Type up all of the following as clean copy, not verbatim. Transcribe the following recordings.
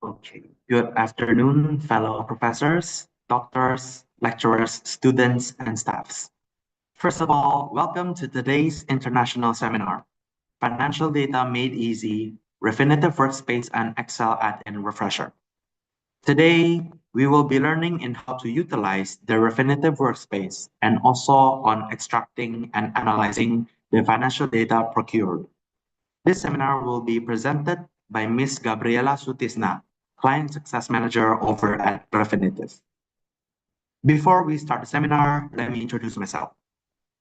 Okay. Good afternoon, fellow professors, doctors, lecturers, students, and staffs. First of all, welcome to today's international seminar, Financial Data Made Easy, Refinitiv Workspace and Excel Add-in Refresher. Today, we will be learning in how to utilize the Refinitiv Workspace and also on extracting and analyzing the financial data procured. This seminar will be presented by Ms. Gabriela Sutisna, Client Success Manager over at Refinitiv. Before we start the seminar, let me introduce myself.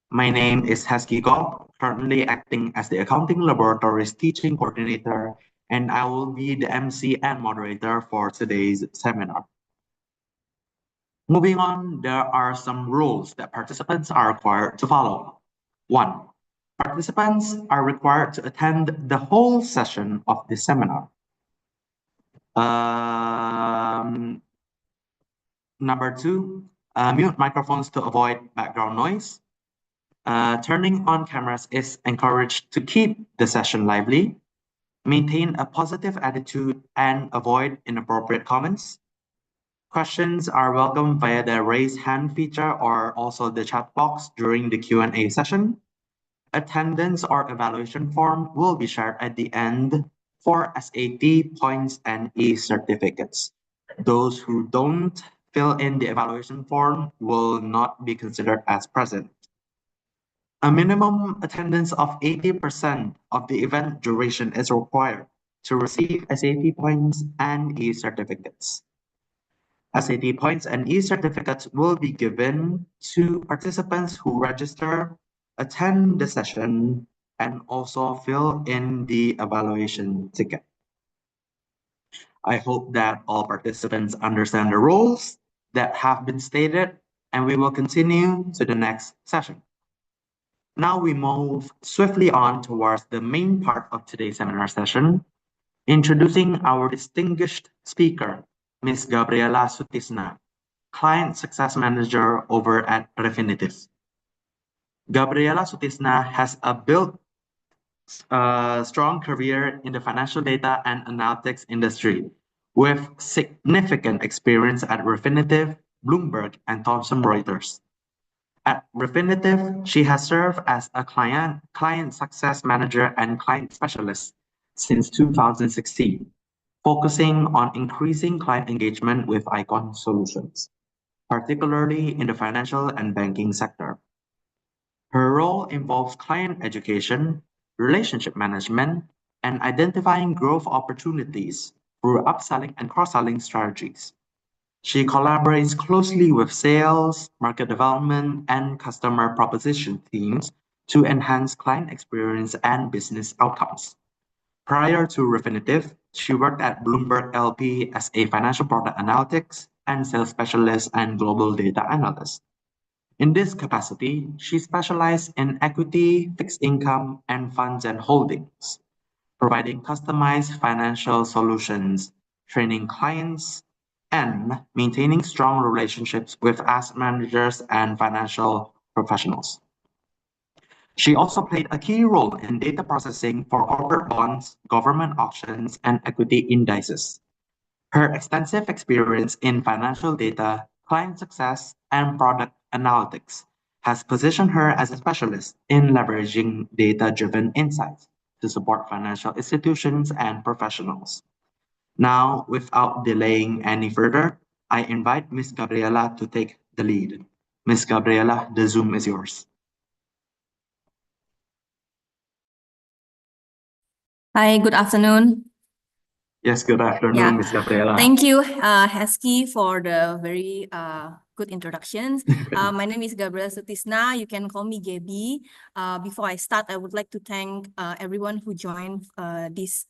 My name is Hesky Gob, currently acting as the Accounting Laboratories Teaching Coordinator, and I will be the MC and moderator for today's seminar. Moving on, there are some rules that participants are required to follow. 1. Participants are required to attend the whole session of this seminar. Number 2, mute microphones to avoid background noise. Turning on cameras is encouraged to keep the session lively. Maintain a positive attitude and avoid inappropriate comments. Questions are welcome via the raise hand feature or also the chat box during the Q&A session. Attendance or evaluation form will be shared at the end for SAT points and e-certificates. Those who don't fill in the evaluation form will not be considered as present. A minimum attendance of 80% of the event duration is required to receive SAT points and e-certificates. SAT points and e-certificates will be given to participants who register, attend the session, and also fill in the evaluation ticket. I hope that all participants understand the rules that have been stated, and we will continue to the next session. Now we move swiftly on towards the main part of today's seminar session, introducing our distinguished speaker, Ms. Gabriela Sutisna, Client Success Manager over at Refinitiv. Gabriela Sutisna has built a strong career in the financial data and analytics industry with significant experience at Refinitiv, Bloomberg, and Thomson Reuters. At Refinitiv, she has served as a client success manager and client specialist since 2016, focusing on increasing client engagement with Icon solutions, particularly in the financial and banking sector. Her role involves client education, relationship management, and identifying growth opportunities through upselling and cross-selling strategies. She collaborates closely with sales, market development, and customer proposition teams to enhance client experience and business outcomes. Prior to Refinitiv, she worked at Bloomberg LP as a financial product analytics and sales specialist and global data analyst. In this capacity, she specialized in equity, fixed income, and funds and holdings, providing customized financial solutions, training clients, and maintaining strong relationships with asset managers and financial professionals. She also played a key role in data processing for corporate bonds, government auctions, and equity indices. Her extensive experience in financial data, client success, and product analytics has positioned her as a specialist in leveraging data-driven insights to support financial institutions and professionals. Now, without delaying any further, I invite Ms. Gabriela to take the lead. Ms. Gabriela, the Zoom is yours. Hi, good afternoon. Yes, good afternoon, Ms. Gabriela. Thank you, Hesky, for the very good introductions. My name is Gabriela Sutisna. You can call me Gaby. Before I start, I would like to thank everyone who joined this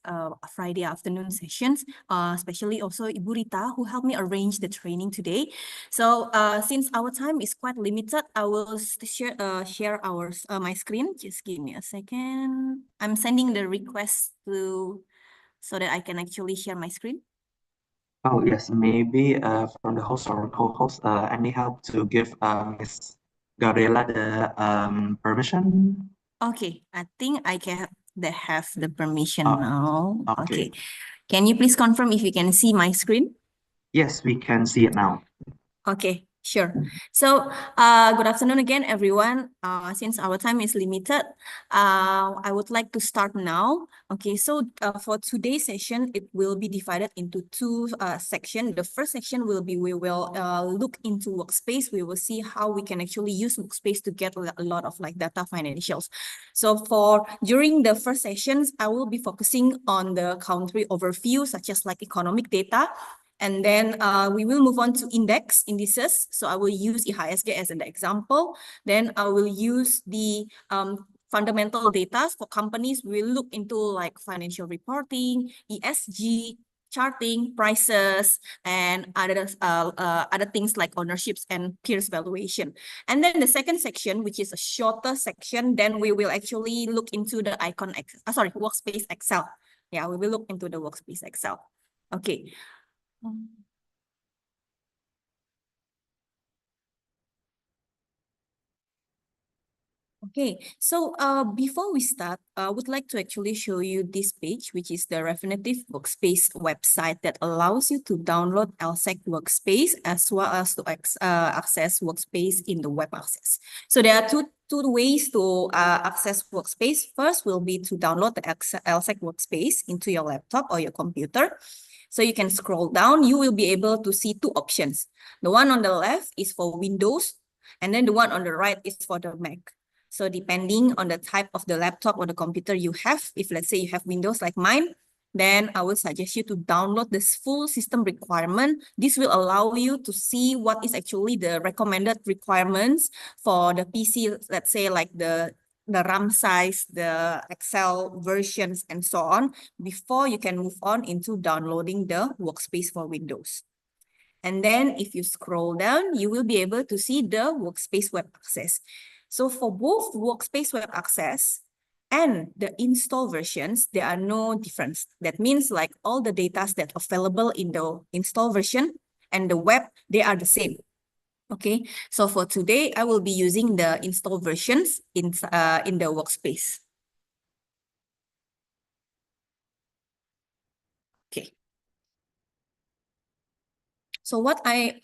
Friday afternoon sessions, especially also Ibu Rita, who helped me arrange the training today. So since our time is quite limited, I will share my screen. Just give me a second. I'm sending the request so that I can actually share my screen. Oh, yes, maybe from the host or co-host, any help to give Ms. Gabriela the permission? Okay, I think I can have the permission now. Okay. Can you please confirm if you can see my screen? Yes, we can see it now. Okay, sure. So, good afternoon again, everyone. Since our time is limited, I would like to start now. Okay, so for today's session, it will be divided into two sections. The first section will be we will look into Workspace. We will see how we can actually use Workspace to get a lot of like data financials. So for during the first sessions, I will be focusing on the country overview, such as like economic data. And then we will move on to indices. So I will use IHSG as an example. Then I will use the fundamental data for companies. We'll look into like financial reporting, ESG, charting, prices, and other things like ownerships and peers valuation. And then the second section, which is a shorter section, then we will actually look into the Workspace Excel. Yeah, we will look into the Workspace Excel. Okay. Okay, so before we start, I would like to actually show you this page, which is the Refinitiv Workspace website that allows you to download LSEG Workspace as well as to access Workspace in the web access. So there are two ways to access Workspace. First will be to download the LSEG Workspace into your laptop or your computer. So you can scroll down, you will be able to see two options. The one on the left is for Windows, and then the one on the right is for the Mac. So depending on the type of the laptop or the computer you have, if let's say you have Windows like mine, then I will suggest you to download this full system requirement. This will allow you to see what is actually the recommended requirements for the PC, let's say like the RAM size, the Excel versions, and so on, before you can move on into downloading the Workspace for Windows. And then if you scroll down, you will be able to see the Workspace web access. So for both Workspace web access and the install versions, there are no difference. That means like all the data that are available in the install version and the web, they are the same. Okay, so for today, I will be using the install versions in the Workspace. Okay. So what I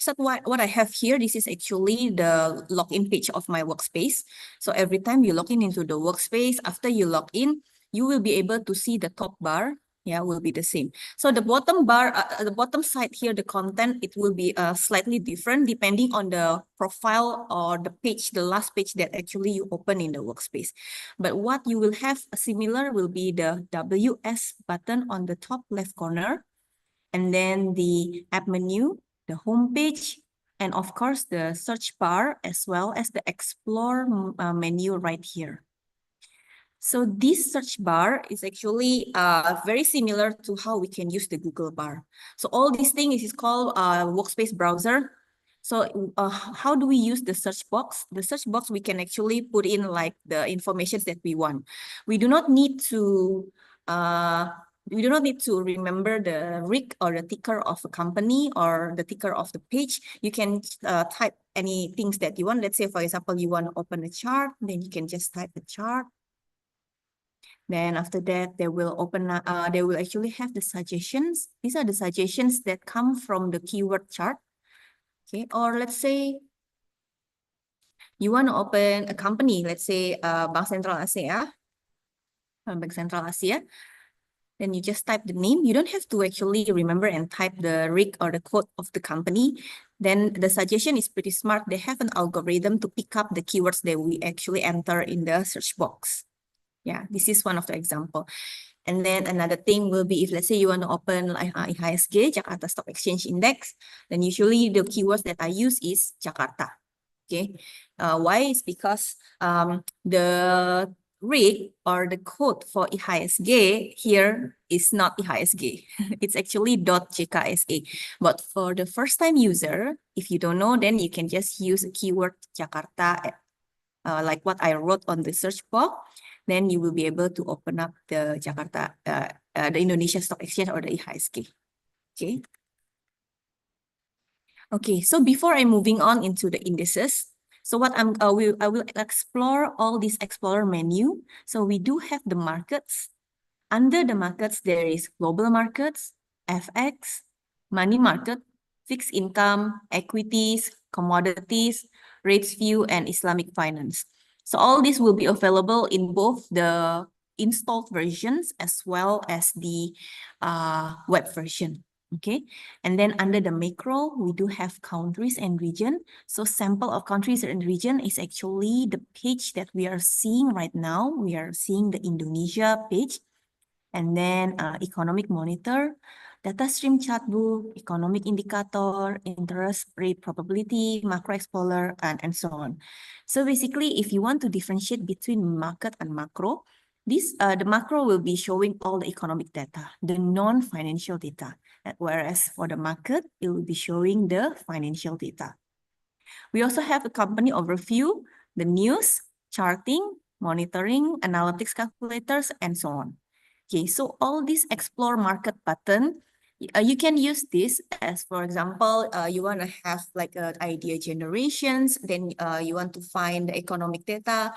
have here, this is actually the login page of my Workspace. So every time you log in into the Workspace, after you log in, you will be able to see the top bar. Yeah, will be the same. So the bottom bar, the bottom side here, the content, it will be slightly different depending on the profile or the page, the last page that actually you open in the Workspace. But what you will have similar will be the WS button on the top left corner, and then the app menu, the home page, and of course the search bar, as well as the explore menu right here. So this search bar is actually very similar to how we can use the Google bar. So all these things is called Workspace browser. So how do we use the search box? The search box, we can actually put in like the information that we want. We do not need to remember the RIC or the ticker of a company or the ticker of the page. You can type any things that you want. Let's say, for example, you want to open a chart, then you can just type the chart. Then after that, they will they will actually have the suggestions. These are the suggestions that come from the keyword chart. Okay, or let's say you want to open a company, let's say Bank Sentral Asia, Bank Sentral Asia. Then you just type the name. You don't have to actually remember and type the RIC or the code of the company. Then the suggestion is pretty smart. They have an algorithm to pick up the keywords that we actually enter in the search box. Yeah, this is one of the example. And then another thing will be if let's say you want to open like IHSG, Jakarta Stock Exchange Index, then usually the keywords that I use is Jakarta. Okay, why? It's because the RIC or the code for IHSG here is not IHSG. It's actually .jksa. But for the first time user, if you don't know, then you can just use a keyword Jakarta, like what I wrote on the search box. Then you will be able to open up the Jakarta, the Indonesia Stock Exchange or the IHSG. Okay. Okay, so before I'm moving on into the indices, so what I will explore all this Explorer menu. So we do have the markets. Under the markets, there is global markets, FX, money market, fixed income, equities, commodities, rates view, and Islamic finance. So all this will be available in both the installed versions as well as the web version. Okay, and then under the macro, we do have countries and region. So sample of countries and region is actually the page that we are seeing right now. We are seeing the Indonesia page, and then economic monitor, data stream chart book, economic indicator, interest rate probability, macro explorer, and so on. So basically, if you want to differentiate between market and macro, the macro will be showing all the economic data, the non-financial data. Whereas for the market, it will be showing the financial data. We also have a company overview, the news, charting, monitoring, analytics calculators, and so on. Okay, so all these explore market button, you can use this as, for example, you want to have like idea generations, then you want to find the economic data,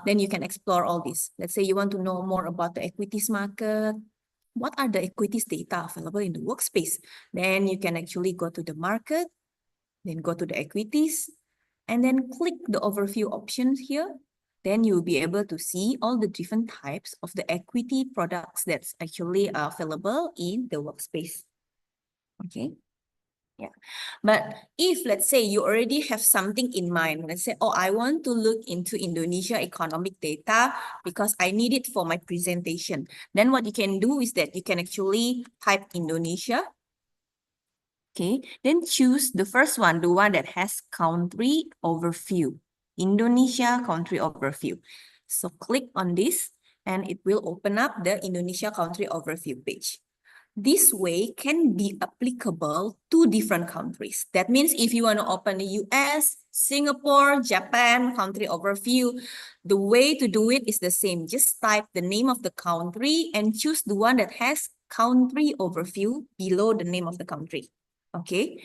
then you can explore all this. Let's say you want to know more about the equities market. What are the equities data available in the workspace? Then you can actually go to the market, then go to the equities, and then click the overview options here. Then you'll be able to see all the different types of the equity products that's actually available in the workspace. Okay. Yeah. But if let's say you already have something in mind, let's say, oh, I want to look into Indonesia economic data because I need it for my presentation. Then what you can do is that you can actually type Indonesia. Okay, then choose the first one, the one that has country overview, Indonesia country overview. So click on this and it will open up the Indonesia country overview page. This way can be applicable to different countries. That means if you want to open the US, Singapore, Japan country overview, the way to do it is the same. Just type the name of the country and choose the one that has country overview below the name of the country. Okay.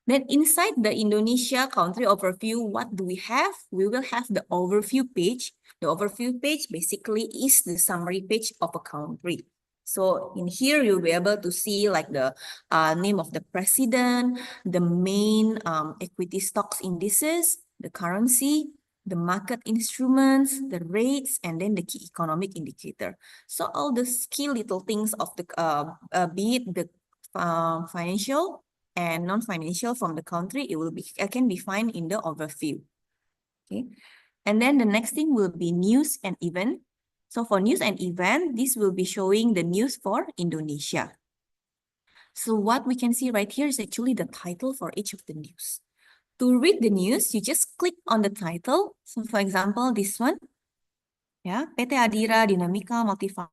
Then inside the Indonesia country overview, what do we have? We will have the overview page. The overview page basically is the summary page of a country. So in here, you'll be able to see like the name of the president, the main equity stocks indices, the currency, the market instruments, the rates, and then the key economic indicator. So all the key little things of the, be it the financial and non-financial from the country, it can be found in the overview. Okay, and then the next thing will be news and event. So for news and event, this will be showing the news for Indonesia. So what we can see right here is actually the title for each of the news. To read the news, you just click on the title. So for example, this one, yeah, PT Adira Dinamika Multifund.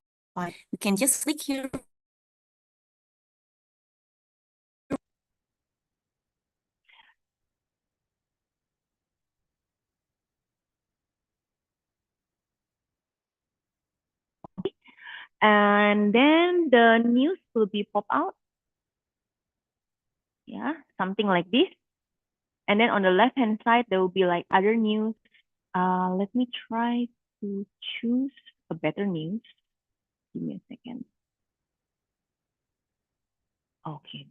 You can just click here. And then the news will be pop out. Yeah, something like this. And then on the left-hand side, there will be like other news. Let me try to choose a better news. Give me a second. Okay.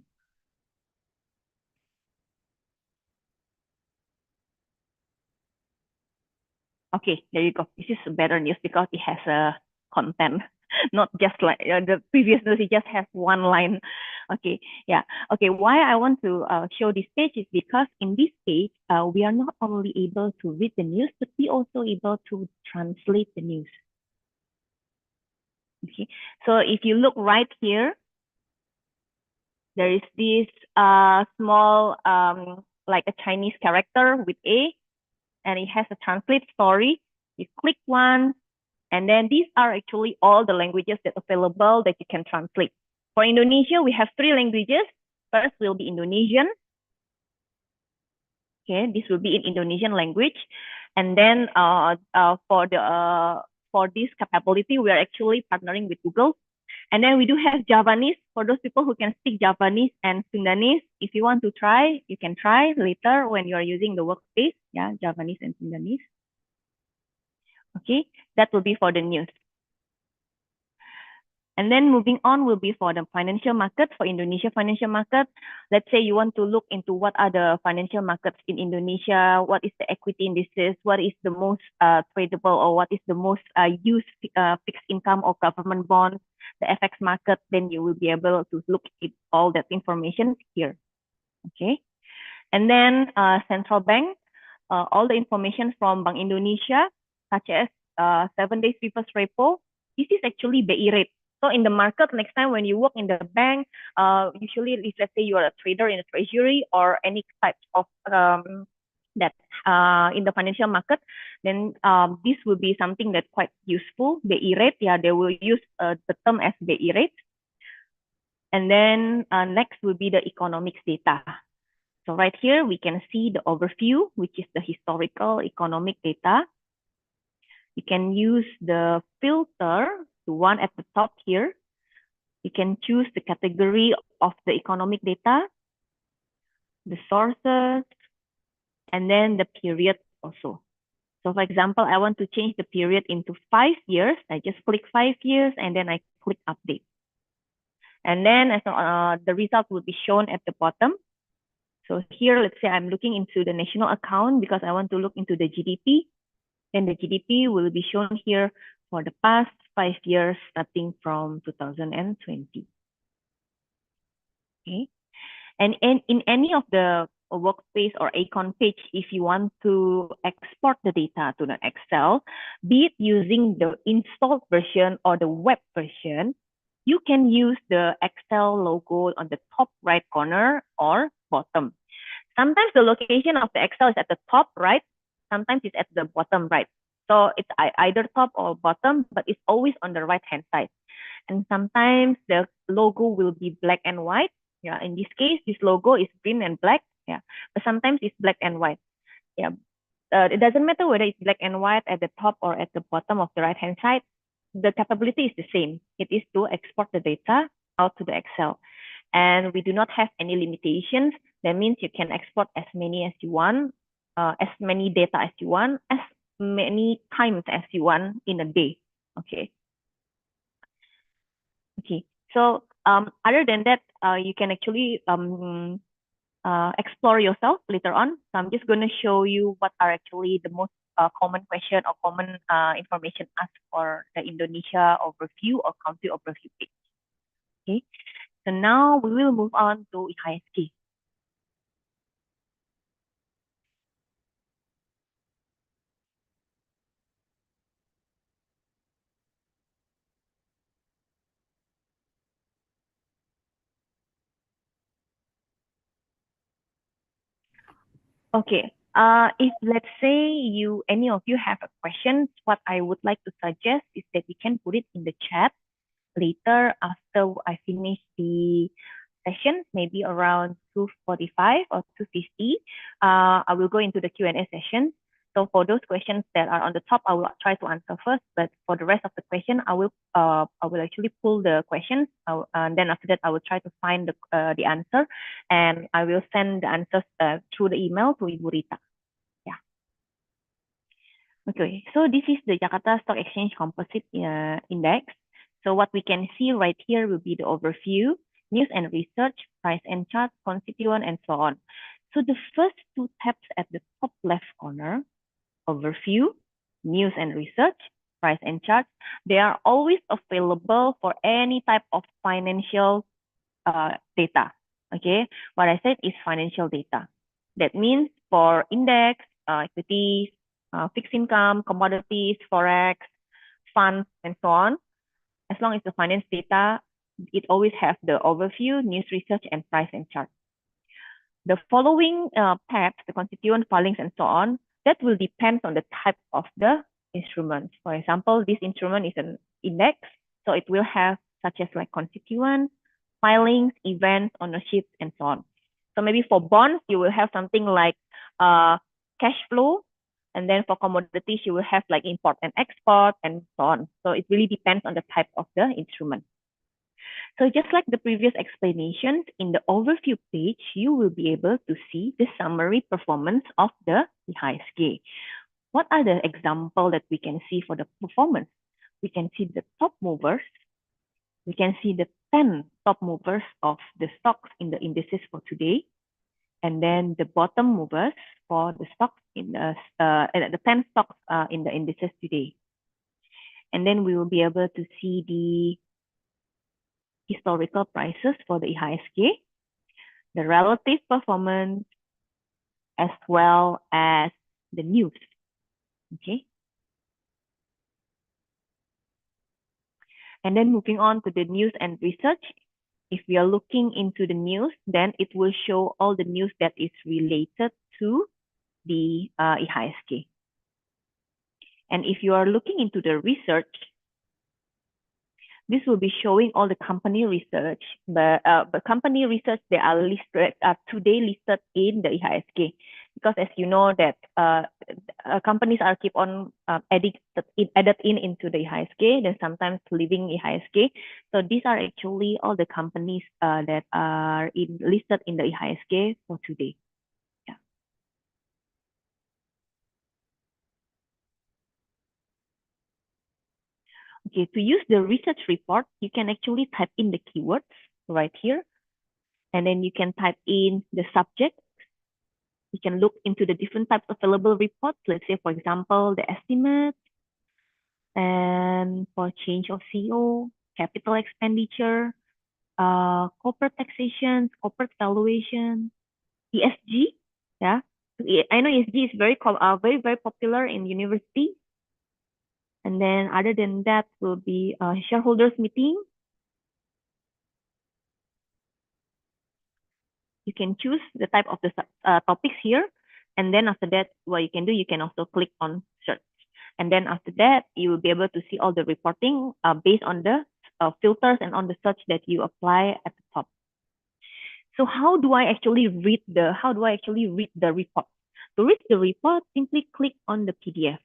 Okay, there you go. This is better news because it has a content, not just like the previous news. It just has one line. Okay, yeah. Okay, why I want to show this page is because in this page, we are not only able to read the news, but we also able to translate the news. Okay, so if you look right here, there is this small like a Chinese character with A, and it has a translate story. You click one, and then these are actually all the languages that are available that you can translate. For Indonesia, we have 3 languages. First will be Indonesian. Okay, this will be in Indonesian language. And then for this capability, we are actually partnering with Google. And then we do have Javanese for those people who can speak Javanese and Sundanese. If you want to try, you can try later when you are using the workspace. Yeah, Javanese and Sundanese. Okay, that will be for the news. And then moving on will be for the financial market, for Indonesia financial market. Let's say you want to look into what are the financial markets in Indonesia, what is the equity indices, what is the most tradable, or what is the most used fixed income or government bonds, the FX market, then you will be able to look at all that information here. Okay. And then central bank, all the information from Bank Indonesia, such as 7 days reverse repo, this is actually BI rate. So in the market, next time when you work in the bank, usually if let's say you are a trader in the treasury or any type of that in the financial market, then this will be something that's quite useful. BI rate, yeah, they will use the term as BI rate. And then next will be the economics data. So right here, we can see the overview, which is the historical economic data. You can use the filter, the one at the top here. You can choose the category of the economic data, the sources, and then the period also. So for example, I want to change the period into 5 years. I just click 5 years and then I click update. And then the result will be shown at the bottom. So here, let's say I'm looking into the national account because I want to look into the GDP. Then the GDP will be shown here for the past 5 years, starting from 2020. Okay. And in any of the Workspace or Icon page, if you want to export the data to the Excel, be it using the installed version or the web version, you can use the Excel logo on the top right corner or bottom. Sometimes the location of the Excel is at the top right, sometimes it's at the bottom right. So it's either top or bottom, but it's always on the right hand side. And sometimes the logo will be black and white. Yeah, in this case, this logo is green and black. Yeah, but sometimes it's black and white. Yeah, it doesn't matter whether it's black and white at the top or at the bottom of the right hand side. The capability is the same. It is to export the data out to the Excel. And we do not have any limitations. That means you can export as many as you want, as many data as you want, as many times as you want in a day. Okay. Okay. So other than that, you can actually explore yourself later on. So I'm just going to show you what are actually the most common question or common information asked for the Indonesia overview or country overview page. Okay. So now we will move on to IHSG. Okay. If let's say any of you have a question, what I would like to suggest is that you can put it in the chat later after I finish the session, maybe around 2:45 or 2:50. I will go into the Q&A session. So for those questions that are on the top, I will try to answer first. But for the rest of the question, I will actually pull the questions, and then after that, I will try to find the answer, and I will send the answers through the email to Ibu Rita. Yeah. Okay. So this is the Jakarta Stock Exchange Composite Index. So what we can see right here will be the overview, news and research, price and chart, constituent, and so on. So the first two tabs at the top left corner, overview, news and research, price and charts, they are always available for any type of financial data. Okay, what I said is financial data. That means for index, equities, fixed income, commodities, forex, funds, and so on. As long as the finance data, it always has the overview, news research, and price and chart. The following tabs, the constituent, filings, and so on, that will depend on the type of the instrument. For example, this instrument is an index, so it will have such as like constituent, filings, events, ownership, and so on. So maybe for bonds, you will have something like cash flow, and then for commodities, you will have like import and export, and so on. So it really depends on the type of the instrument. So just like the previous explanations, in the overview page, you will be able to see the summary performance of the IHSG. What are the examples that we can see for the performance? We can see the top movers, We can see the 10 top movers of the stocks in the indices for today, and then the bottom movers for the stocks in the 10 stocks in the indices today. And then we will be able to see the historical prices for the IHSG, the relative performance, as well as the news. Okay. And then moving on to the news and research, if we are looking into the news, then it will show all the news that is related to the IHSG. And if you are looking into the research, this will be showing all the company research, but company research, they are listed, today listed in the IHSG, because as you know that companies are keep on added in into the IHSG, then sometimes leaving IHSG. So these are actually all the companies that are listed in the IHSG for today. Yeah. Okay, to use the research report, you can actually type in the keywords right here, and then you can type in the subject. You can look into the different types of available reports. Let's say, for example, the estimate, and for change of CEO, capital expenditure, corporate taxation, corporate valuation, ESG. Yeah, I know ESG is very popular in university. And then other than that will be shareholders meeting. You can choose the type of the topics here. And then after that, what you can do, you can also click on search. And then after that, you will be able to see all the reporting based on the filters and on the search that you apply at the top. So how do I actually read the report? To read the report, simply click on the PDF.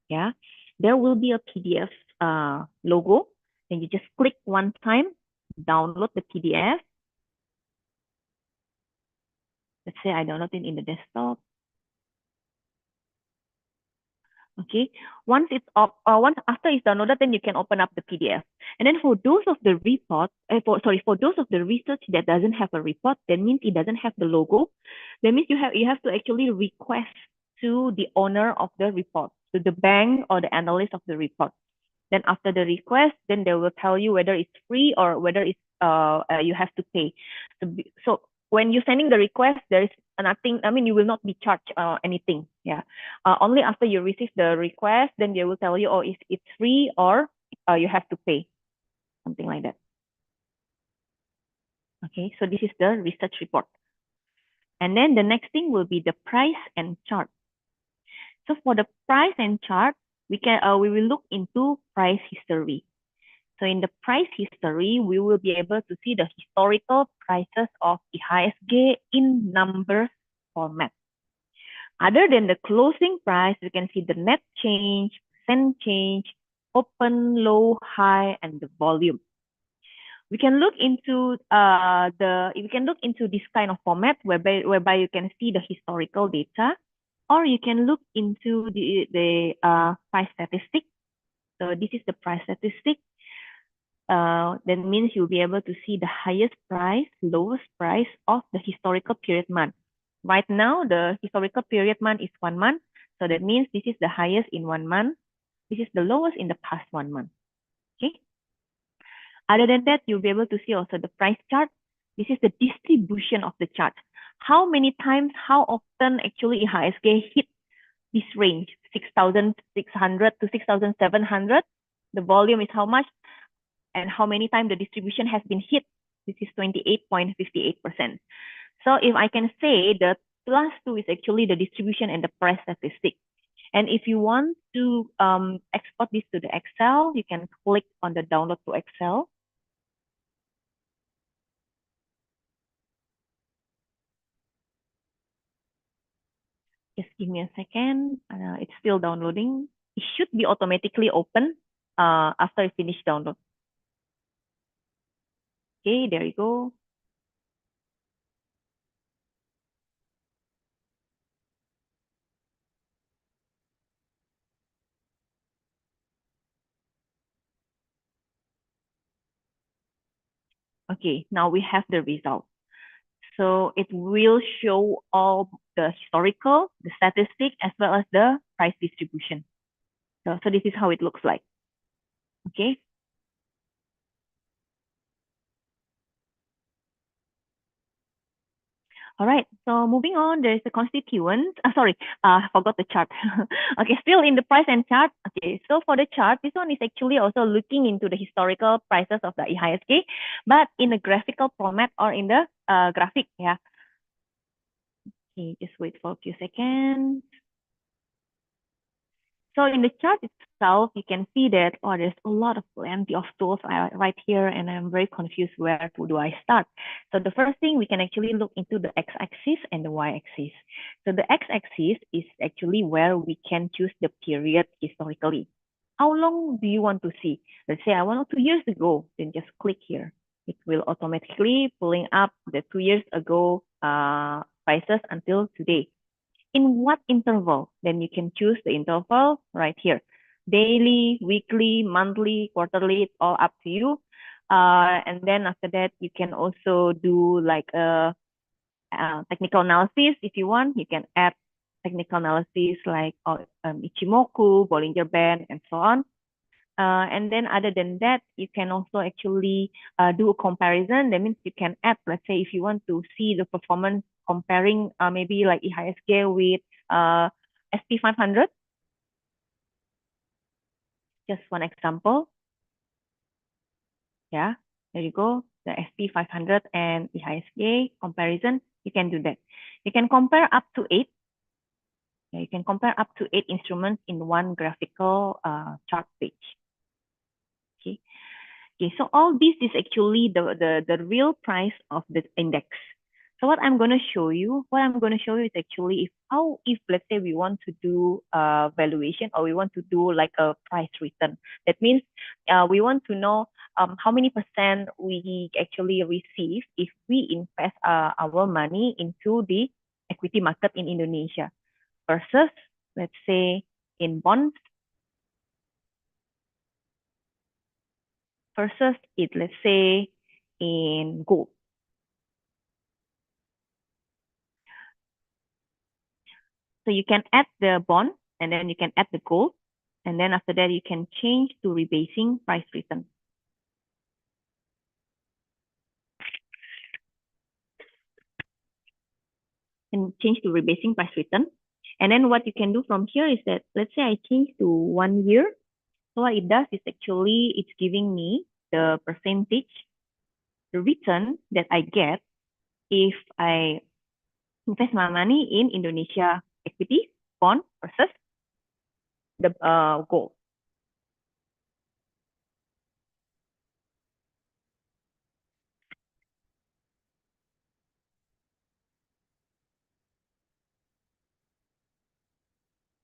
Yeah, there will be a PDF logo, and you just click one time, download the PDF. Let's say I download it in the desktop. Okay, once it's up, once after it's downloaded, then you can open up the PDF. And then for those of the report, for those of the research that doesn't have a report, that means it doesn't have the logo. That means you have to actually request to the owner of the report, to the bank or the analyst of the report. Then after the request, then they will tell you whether it's free or whether it's you have to pay. So when you're sending the request, there is nothing. I mean, you will not be charged anything. Yeah. Only after you receive the request, then they will tell you, oh, if it's free or you have to pay, something like that. Okay. So this is the research report. And then the next thing will be the price and chart. So for the price and chart, we will look into price history. So in the price history, we will be able to see the historical prices of the IHSG in numbers format. Other than the closing price, we can see the net change, percent change, open, low, high, and the volume. We can look into this kind of format whereby you can see the historical data, or you can look into the price statistic. So this is the price statistic. That means you'll be able to see the highest price, lowest price of the historical period month. Right now, the historical period month is 1 month. So that means this is the highest in 1 month. This is the lowest in the past 1 month. Okay. Other than that, you'll be able to see also the price chart. This is the distribution of the chart. How many times, how often actually IHSG hit this range, 6,600 to 6,700. The volume is how much? And how many times the distribution has been hit. This is 28.58%. So if I can say the +2 is actually the distribution and the price statistic. And if you want to export this to the Excel, you can click on the download to Excel. Just give me a second. It's still downloading. It should be automatically open after I finish download. Okay, there you go. Okay, now we have the result. So it will show all the historical, the statistic, as well as the price distribution. So this is how it looks like. Okay. All right, so moving on, there's the constituents. Sorry, I forgot the chart. Okay, still in the price and chart. Okay, so for the chart, this one is actually also looking into the historical prices of the IHSG, but in a graphical format or in the graphic, yeah. Okay, just wait for a few seconds. So in the chart itself, you can see that, oh, there's a lot of plenty of tools right here, and I'm very confused where do I start. So the first thing, we can actually look into the x-axis and the y-axis. So the x-axis is actually where we can choose the period historically. How long do you want to see? Let's say I want 2 years ago, then just click here. It will automatically pulling up the 2 years ago prices until today. In what interval? Then you can choose the interval right here. Daily, weekly, monthly, quarterly, it's all up to you. And then after that, you can also do like a technical analysis if you want. You can add technical analysis like Ichimoku, Bollinger Band, and so on. And then other than that, you can also actually do a comparison. That means you can add, let's say, if you want to see the performance comparing maybe like IHSG with SP 500. Just one example. Yeah, there you go. The SP 500 and IHSG comparison, you can do that. You can compare up to 8. Yeah, you can compare up to 8 instruments in one graphical chart page. Okay. Okay, so all this is actually the real price of the index. So what I'm going to show you is actually if let's say we want to do valuation, or we want to do like a price return. That means we want to know how many percent we actually receive if we invest our money into the equity market in Indonesia versus, let's say, in bonds, versus it, let's say, in gold. So you can add the bond, and then you can add the gold, and then after that you can change to rebasing price return. And change to rebasing price return. And then what you can do from here is that, let's say I change to 1 year. So what it does is actually it's giving me the percentage, the return that I get if I invest my money in Indonesia equity bond versus the gold.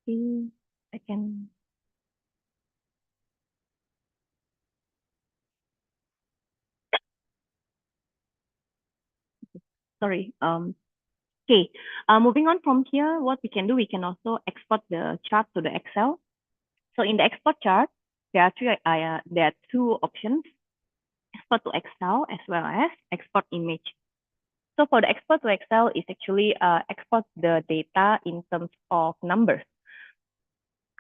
I can. Sorry. Okay. Moving on from here, what we can do, we can also export the chart to the Excel. So in the export chart, there are two options: export to Excel as well as export image. So for the export to Excel is actually export the data in terms of numbers.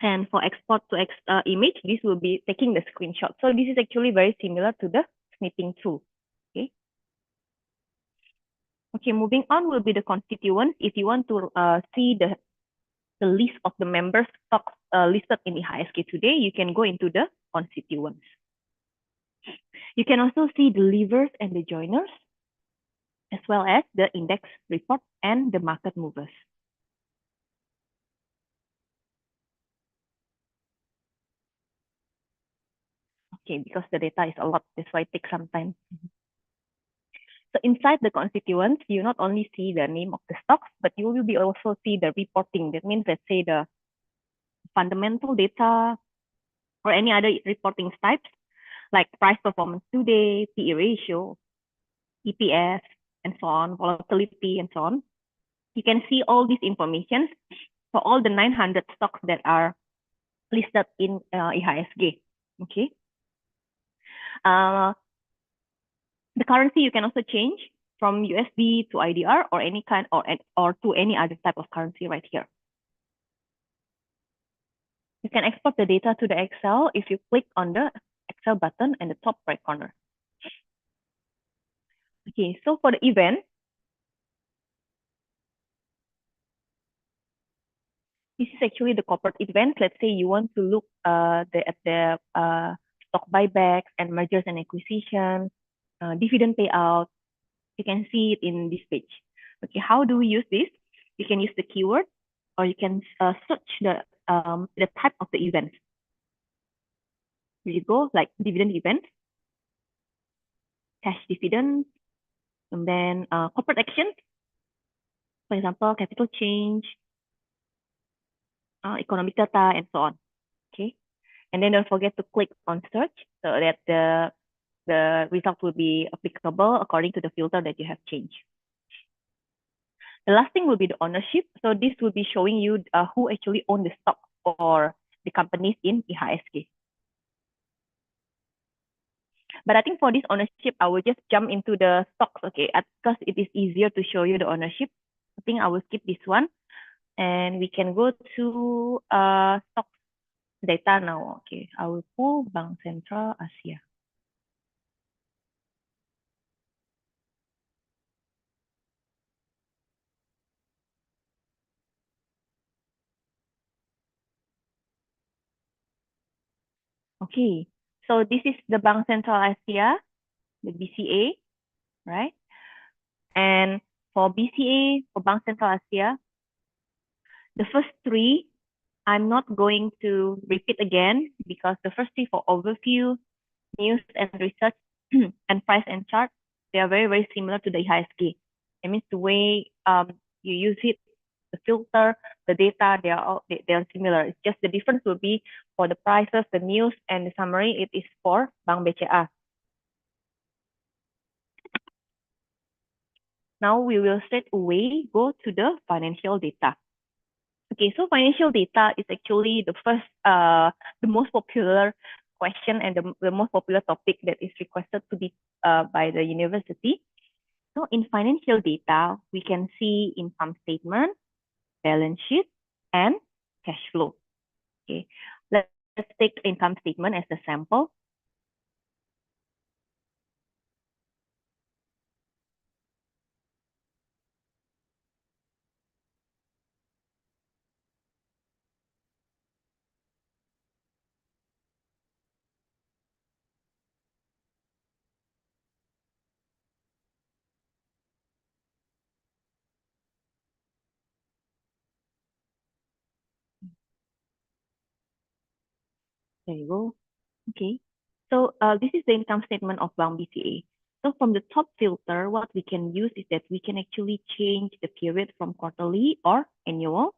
And for export to image, this will be taking the screenshot. So this is actually very similar to the snipping tool. Okay. Okay, moving on will be the constituents. If you want to see the list of the members stocks listed in the IHSG today, you can go into the constituents. You can also see the leavers and the joiners, as well as the index report and the market movers. Okay, because the data is a lot, that's why it takes some time. So inside the constituents, you not only see the name of the stocks, but you will be also see the reporting. That means, let's say, the fundamental data or any other reporting types, like price performance today, PE ratio, EPS, and so on, volatility, and so on. You can see all these information for all the 900 stocks that are listed in IHSG. Okay. The currency you can also change from USD to IDR or any kind or to any other type of currency right here. You can export the data to the Excel if you click on the Excel button in the top right corner. Okay, so for the event, this is actually the corporate event. Let's say you want to look at the stock buybacks and mergers and acquisitions, dividend payout. You can see it in this page. Okay, how do we use this? You can use the keyword, or you can search the type of the event. You go like dividend event, cash dividend, and then corporate action. For example, capital change, economic data, and so on. Okay, and then don't forget to click on search so that the result will be applicable according to the filter that you have changed. The last thing will be the ownership. So this will be showing you who actually own the stock for the companies in IHSG. But I think for this ownership, I will just jump into the stocks, okay, because it is easier to show you the ownership. I think I will skip this one. And we can go to stocks data now. Okay, I will pull Bank Sentral Asia. Okay, so this is the Bank Sentral Asia, the BCA, right? And for BCA, for Bank Sentral Asia, the first three, I'm not going to repeat again because the first three for overview, news and research, and price and chart, they are very, very similar to the IHSG. It means the way you use it, the filter, the data, they are similar. It's just the difference will be for the prices, the news, and the summary, it is for Bank BCA. Now we will straight away go to the financial data. Okay, so financial data is actually the first, the most popular question and the most popular topic that is requested to be by the university. So in financial data, we can see income statement, balance sheet, and cash flow. Okay, let's take income statement as a sample. There you go. Okay, so this is the income statement of Bank BCA. So from the top filter, what we can use is that we can actually change the period from quarterly or annual,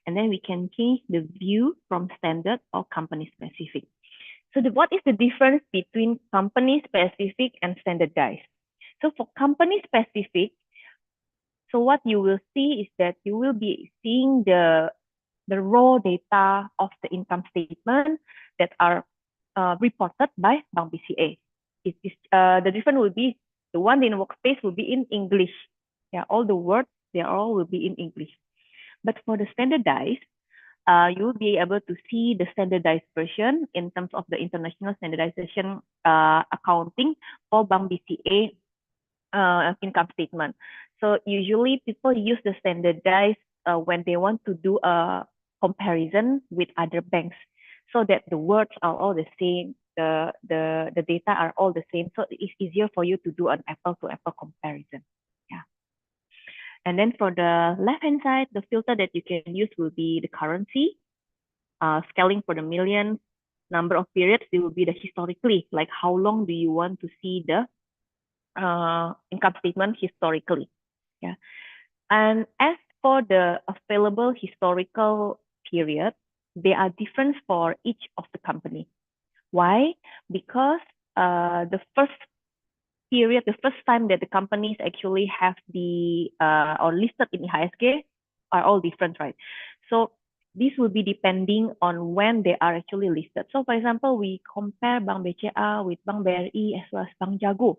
and then we can change the view from standard or company specific. So what is the difference between company specific and standardized? So for company specific, so what you will see is that you will be seeing the raw data of the income statement that are reported by Bank BCA. The difference will be the one in Workspace will be in English. Yeah, all the words, they all will be in English. But for the standardized, you will be able to see the standardized version in terms of the international standardization accounting for Bank BCA income statement. So usually people use the standardized when they want to do a comparison with other banks, so that the words are all the same, the data are all the same, so it's easier for you to do an apple-to-apple comparison. Yeah. And then for the left-hand side, the filter that you can use will be the currency, scaling for the million, number of periods, it will be the historically, like how long do you want to see the income statement historically. Yeah. And as for the available historical period, they are different for each of the company. Why? Because the first period, the first time that the companies actually have the or listed in IHSG are all different, right? So this will be depending on when they are actually listed. So for example, we compare Bank BCA with Bank BRI as well as Bank Jago.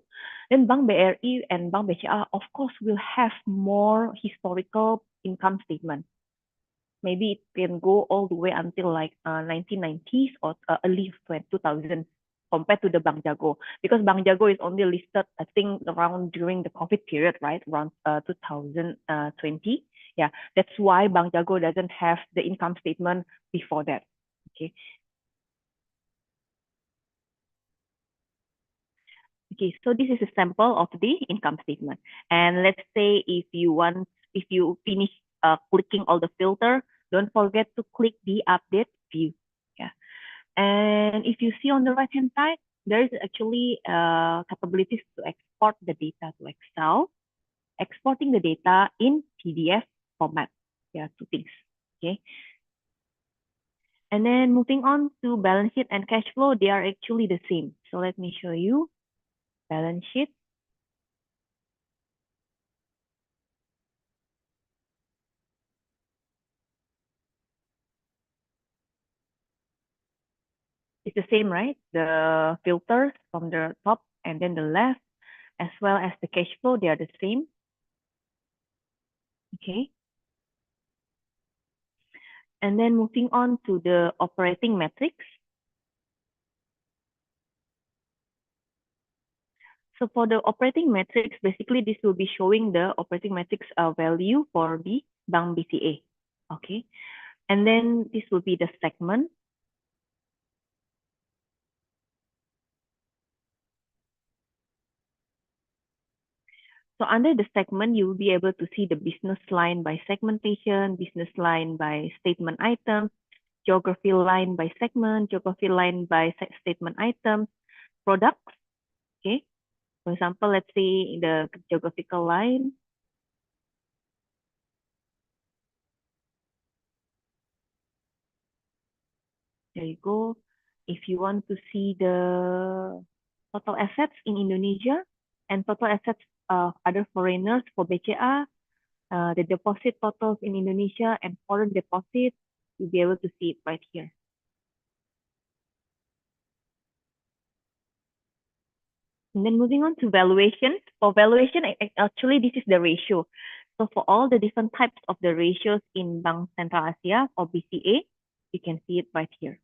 Then Bank BRI and Bank BCA, of course, will have more historical income statement. Maybe it can go all the way until like 1990s or early 2000 compared to the Bank Jago, because Bank Jago is only listed, I think, around during the COVID period, right? Around 2020. Yeah, that's why Bank Jago doesn't have the income statement before that. Okay. Okay, so this is a sample of the income statement. And let's say if you finish clicking all the filter, don't forget to click the update view. Yeah. And if you see on the right hand side, there is actually capabilities to export the data to Excel, exporting the data in PDF format. Yeah, two things. Okay. And then moving on to balance sheet and cash flow, they are actually the same. So let me show you balance sheet. It's the same, right? The filters from the top and then the left, as well as the cash flow, they are the same. Okay. And then moving on to the operating metrics. So for the operating metrics, basically this will be showing the operating metrics value for the Bank BCA. Okay. And then this will be the segment. So under the segment, you will be able to see the business line by segmentation, business line by statement items, geography line by segment, geography line by statement items, products. Okay. For example, let's say the geographical line. There you go. If you want to see the total assets in Indonesia and total assets of other foreigners for BCA, the deposit totals in Indonesia and foreign deposits, you'll be able to see it right here. And then moving on to valuation. For valuation, actually, this is the ratio. So for all the different types of the ratios in Bank Central Asia or BCA, you can see it right here.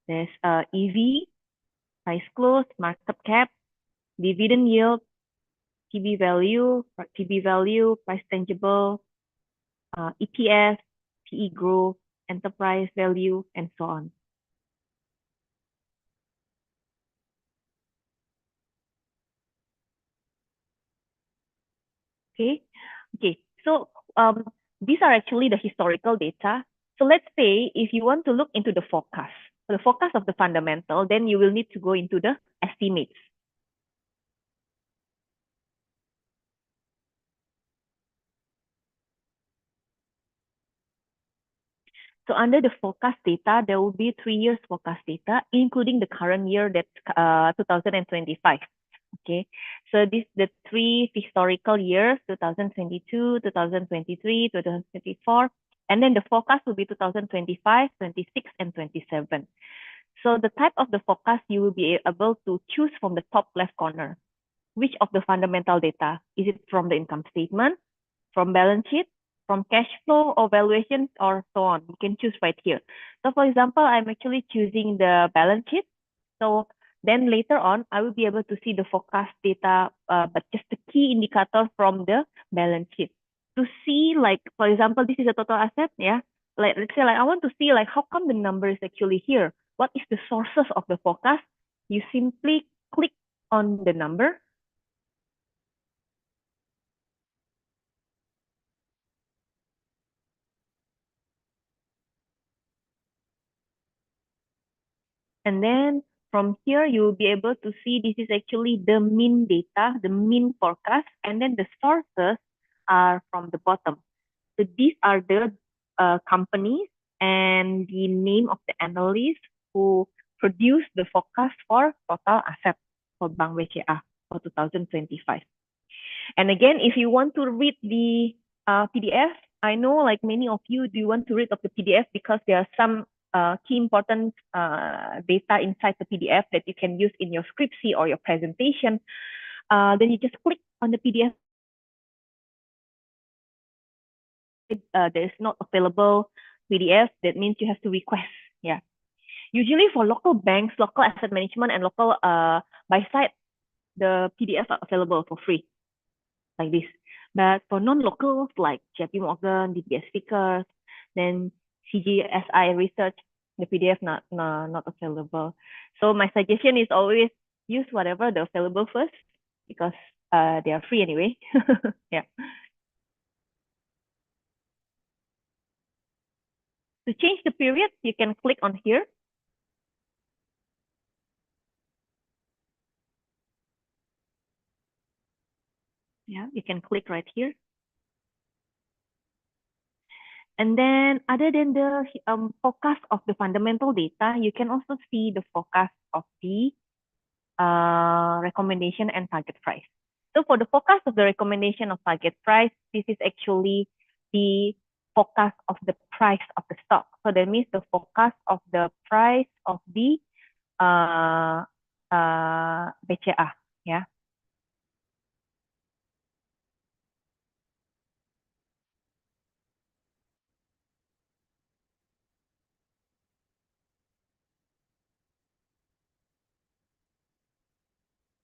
There's EV, price close, market cap, dividend yield, PB value, price tangible, EPS, PE growth, enterprise value, and so on. Okay. So these are actually the historical data. So let's say if you want to look into the forecast of the fundamental, then you will need to go into the estimates. So under the forecast data, there will be 3 years forecast data, including the current year, that's 2025. Okay, so the 3 historical years, 2022, 2023, 2024, and then the forecast will be 2025, 26, and 27. So the type of the forecast, you will be able to choose from the top left corner. Which of the fundamental data? Is it from the income statement, from balance sheet, from cash flow or valuations, or so on? You can choose right here. So for example, I'm actually choosing the balance sheet. So then later on, I will be able to see the forecast data, but just the key indicator from the balance sheet. To see, like, for example, this is a total asset, yeah? Like, let's say, like, I want to see, like, how come the number is actually here? What is the sources of the forecast? You simply click on the number. And then from here, you will be able to see this is actually the mean data, the mean forecast, and then the sources are from the bottom. So these are the companies and the name of the analyst who produced the forecast for total assets for Bank BCA for 2025. And again, if you want to read the PDF, I know like many of you do want to read of the PDF because there are some key important data inside the PDF that you can use in your scriptsy or your presentation. Then you just click on the PDF. There is not available PDF. That means you have to request. Yeah. Usually for local banks, local asset management, and local buy side, the PDF are available for free, like this. But for non-locals like JP Morgan, DBS Vickers, then CGSI Research, the PDF not available. So my suggestion is always use whatever the available first because they are free anyway. Yeah. To change the period, you can click on here. Yeah, you can click right here. And then other than the forecast of the fundamental data, you can also see the forecast of the recommendation and target price. So for the forecast of the recommendation of target price, this is actually the forecast of the price of the stock. So that means the forecast of the price of the BCA, yeah.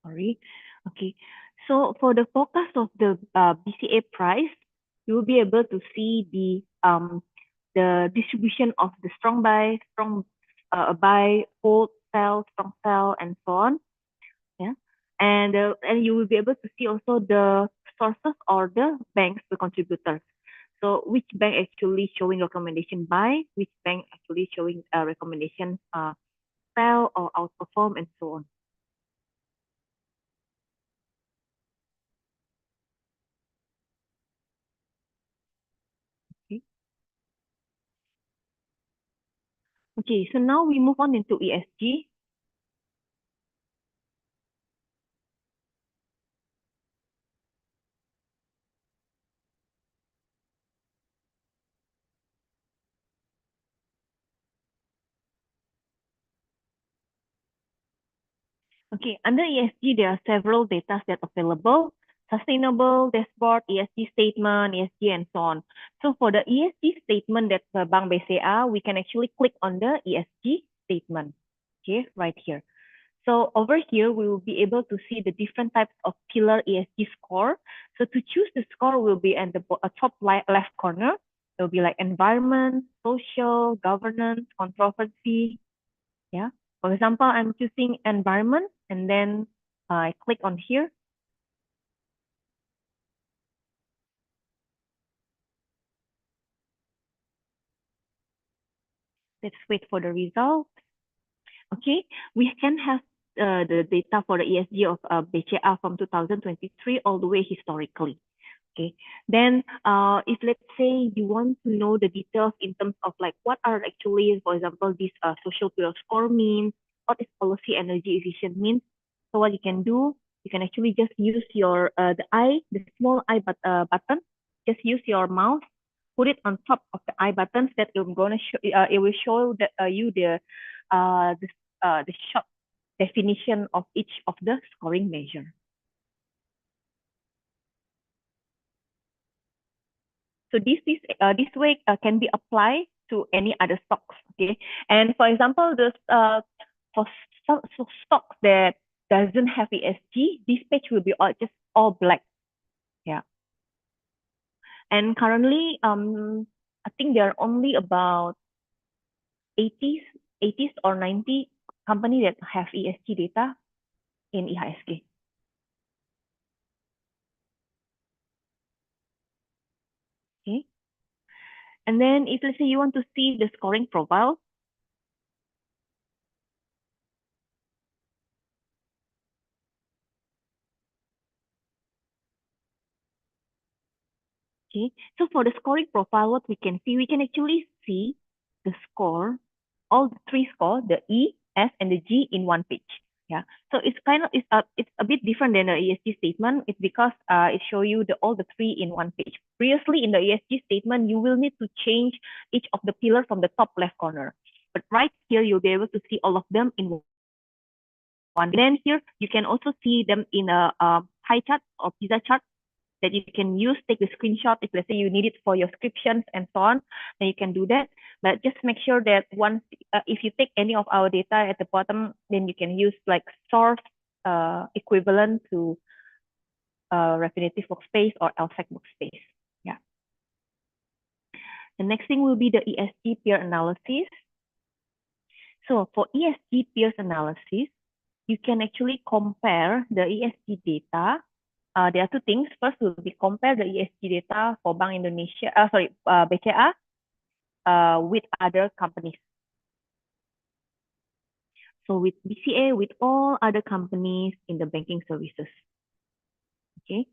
Sorry. Okay. So for the forecast of the BCA price, you will be able to see the distribution of the strong buy, hold, sell, strong sell, and so on. Yeah. And you will be able to see also the sources or the banks, the contributors. So which bank actually showing recommendation buy, which bank actually showing recommendation sell or outperform, and so on. Okay. Okay, so now we move on into ESG. Okay, under ESG, there are several data that are available. Sustainable dashboard, ESG statement, ESG, and so on. So for the ESG statement that Bank BCA, we can actually click on the ESG statement, okay, right here. So over here, we will be able to see the different types of pillar ESG score. So to choose the score will be at the top left corner. It will be like environment, social, governance, controversy. Yeah. For example, I'm choosing environment and then I click on here. Let's wait for the result. Okay, we can have the data for the ESG of BCA from 2023 all the way historically. Okay, then if let's say you want to know the details in terms of like what are actually, for example, this social pillar score means, what is policy energy efficient means. So what you can do, you can actually just use your the small I button, just use your mouse, put it on top of the I buttons that you're gonna show. It will show that you the short definition of each of the scoring measure. So this way can be applied to any other stocks. Okay, and for example, this for stocks that doesn't have ESG, this page will be just all black. Yeah, and currently I think there are only about 80s or 90 companies that have ESG data in IHSG. Okay, and then if let's say you want to see the scoring profile, okay, so for the scoring profile, what we can actually see the score, all the three scores, the E, S, and the G in one page. Yeah, so it's a bit different than the ESG statement. It's because it show you all the three in one page. Previously in the ESG statement, you will need to change each of the pillar from the top left corner. But right here, you'll be able to see all of them in one. Then here, you can also see them in a pie chart or pizza chart that you can use, take the screenshot if let's say you need it for your descriptions and so on, then you can do that. But just make sure that once, if you take any of our data at the bottom, then you can use like source equivalent to Refinitiv Workspace or LSEC Workspace. Yeah. The next thing will be the ESG peer analysis. So for ESG peers analysis, you can actually compare the ESG data. There are two things. First, will be compare the ESG data for Bank Indonesia, BCA, with other companies. So with BCA, with all other companies in the banking services. Okay.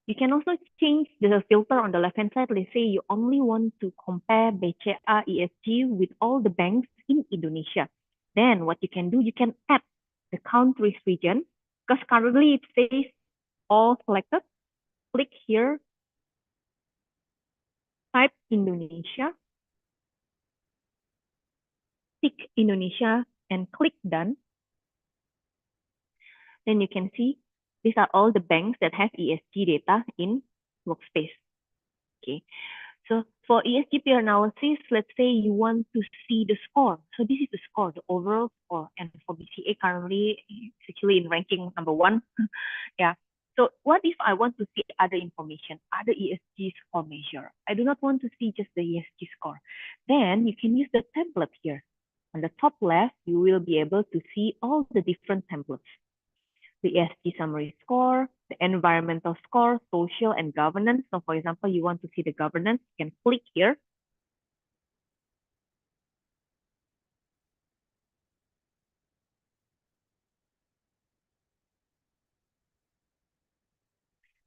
You can also change the filter on the left-hand side. Let's say you only want to compare BCA ESG with all the banks in Indonesia. Then what you can do, you can add the countries region, because currently it says all selected. Click here, type Indonesia, pick Indonesia and click done. Then you can see these are all the banks that have ESG data in Workspace. Okay, so for ESG peer analysis, let's say you want to see the score. So this is the score, the overall score. And for BCA currently, it's actually in ranking number 1. Yeah. So what if I want to see other information, other ESG score measure? I do not want to see just the ESG score. Then you can use the template here. On the top left, you will be able to see all the different templates. The ESG summary score, the environmental score, social and governance. So for example, you want to see the governance, you can click here.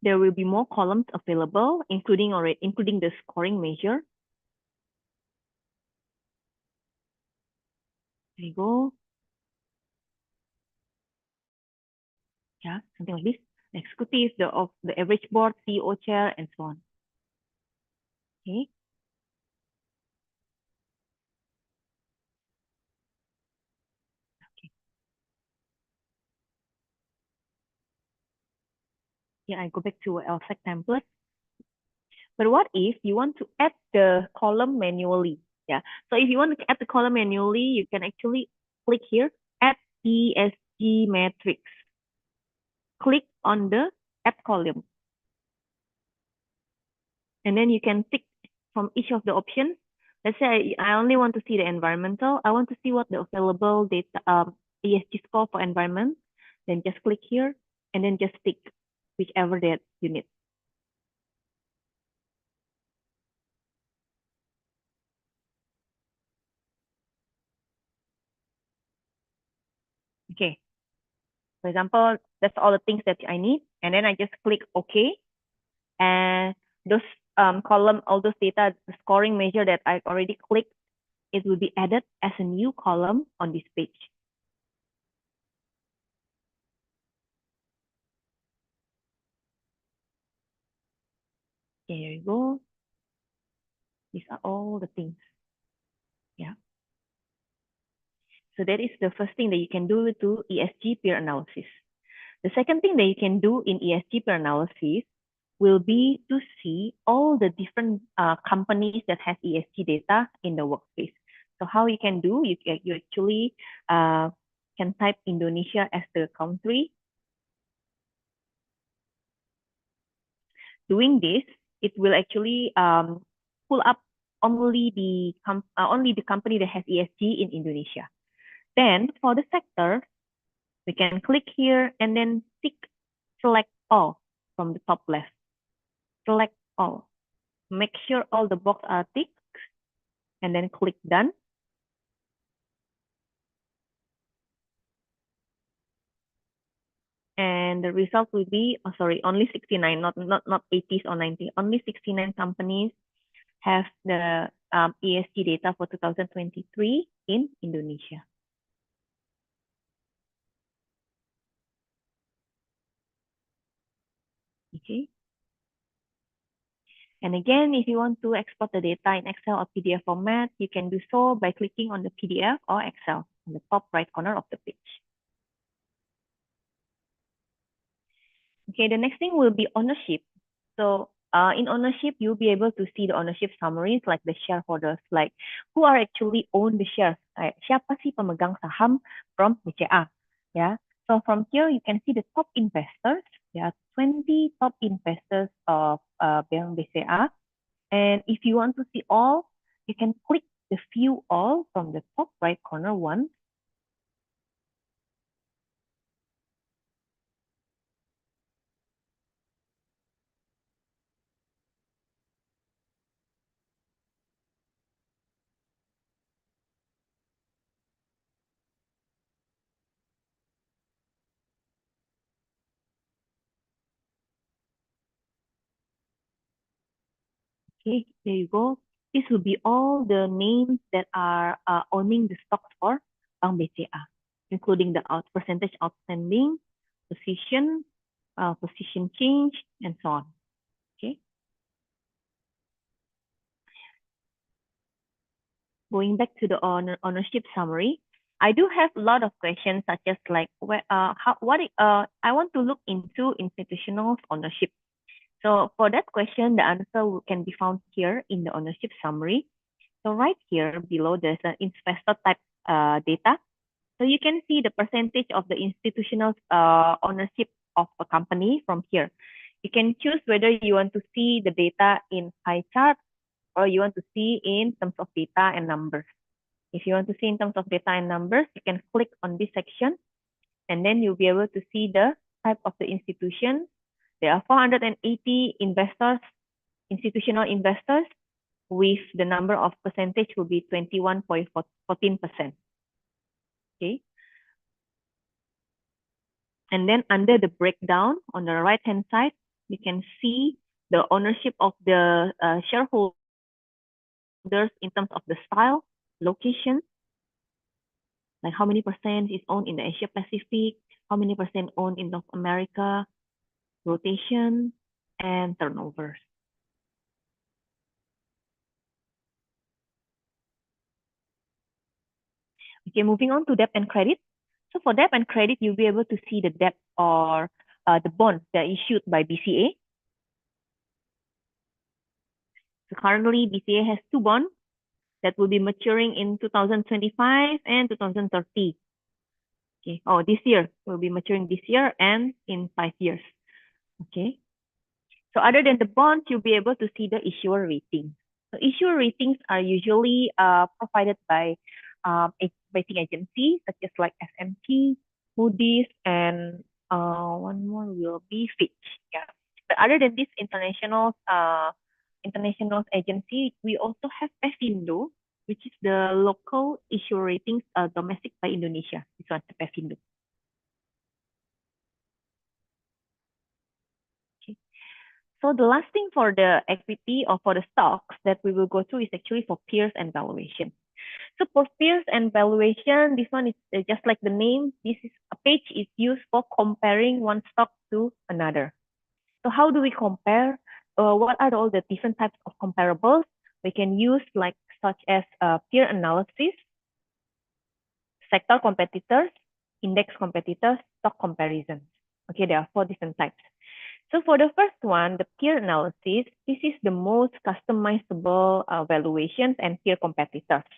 There will be more columns available, including the scoring measure. There you go. Yeah, something like this. Executive, the average board, CEO chair, and so on. Okay. Okay. Yeah, I go back to LSEC template. But what if you want to add the column manually? Yeah. So if you want to add the column manually, you can actually click here, add ESG matrix. Click on the add column. And then you can tick from each of the options. Let's say I only want to see the environmental. I want to see what the available data ESG score for environment. Then just click here and then just tick whichever that you need. Okay. For example, that's all the things that I need. And then I just click OK. And those column, all those data, the scoring measure that I've already clicked, it will be added as a new column on this page. Okay, here you go. These are all the things. Yeah. So that is the first thing that you can do to ESG peer analysis. The second thing that you can do in ESG peer analysis will be to see all the different companies that have ESG data in the workspace. So how you can do, you actually can type Indonesia as the country. Doing this, it will actually pull up only the company that has ESG in Indonesia. Then for the sector, we can click here and then tick select all from the top left. Select all. Make sure all the boxes are ticked and then click done. And the result will be, oh, sorry, only 69, not 80s or 90. Only 69 companies have the ESG data for 2023 in Indonesia. Okay. And again, if you want to export the data in Excel or PDF format, you can do so by clicking on the PDF or Excel in the top right corner of the page. Okay, the next thing will be ownership. So in ownership, you'll be able to see the ownership summaries like the shareholders, like who are actually own the shares. Siapa sih pemegang saham from BCA? Yeah. So from here, you can see the top investors. There are 20 top investors of Bank BCA. And if you want to see all, you can click the view all from the top right corner one. Okay, there you go. This will be all the names that are owning the stocks for Bank BCA, including the percentage outstanding, position, position change, and so on. Okay. Going back to the ownership summary, I do have a lot of questions such as like I want to look into institutional ownership. So for that question, the answer can be found here in the ownership summary. So right here below, there's an investor type data. So you can see the percentage of the institutional ownership of a company from here. You can choose whether you want to see the data in pie chart or you want to see in terms of data and numbers. If you want to see in terms of data and numbers, you can click on this section and then you'll be able to see the type of the institution. There are 480 investors, institutional investors, with the number of percentage will be 21.14%. Okay. And then under the breakdown on the right hand side, you can see the ownership of the shareholders in terms of the style, location, like how many percent is owned in the Asia Pacific, how many percent owned in North America, rotation, and turnovers. Okay, moving on to debt and credit. So for debt and credit, you'll be able to see the debt or the bonds that are issued by BCA. So currently, BCA has 2 bonds that will be maturing in 2025 and 2030. Okay. Oh, this year will be maturing this year and in 5 years. Okay. So other than the bonds, you'll be able to see the issuer ratings. So issuer ratings are usually provided by a rating agency such as like S&P, Moody's, and one more will be Fitch. Yeah. But other than this international agency, we also have Pevindo, which is the local issuer ratings domestic by Indonesia. This one's the Pevindo. Okay. So the last thing for the equity or for the stocks that we will go through is actually for peers and valuation. So for peers and valuation, this one is just like the name. This is a page is used for comparing one stock to another. So how do we compare? What are all the different types of comparables we can use, like such as peer analysis, sector competitors, index competitors, stock comparisons. Okay, there are 4 different types. So for the first one, the peer analysis, this is the most customizable valuations and peer competitors.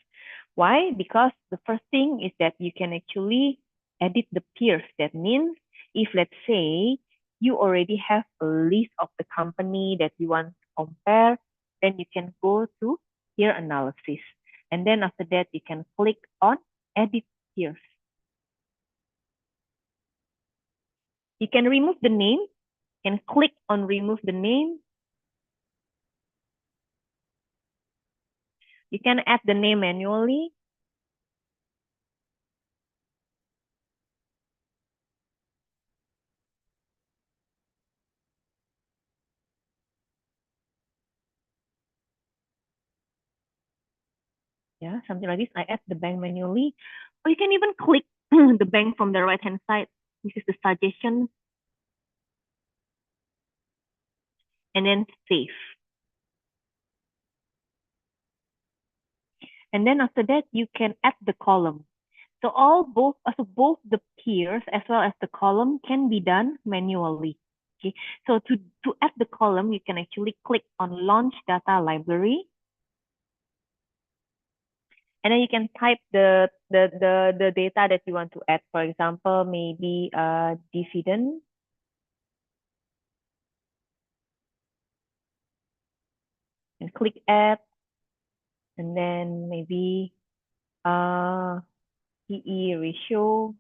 Why? Because the first thing is that you can actually edit the peers. That means if, let's say, you already have a list of the company that you want to compare, then you can go to peer analysis. And then after that, you can click on edit peers. You can remove the name. You can click on remove the name. You can add the name manually. Yeah, something like this. I add the bank manually. Or you can even click the bank from the right-hand side. This is the suggestion. and then save. And then after that, you can add the column. So both the peers as well as the column can be done manually. Okay. So to add the column, you can actually click on Launch Data Library. And then you can type the data that you want to add. For example, maybe dividend. And click add. And then maybe PE ratio,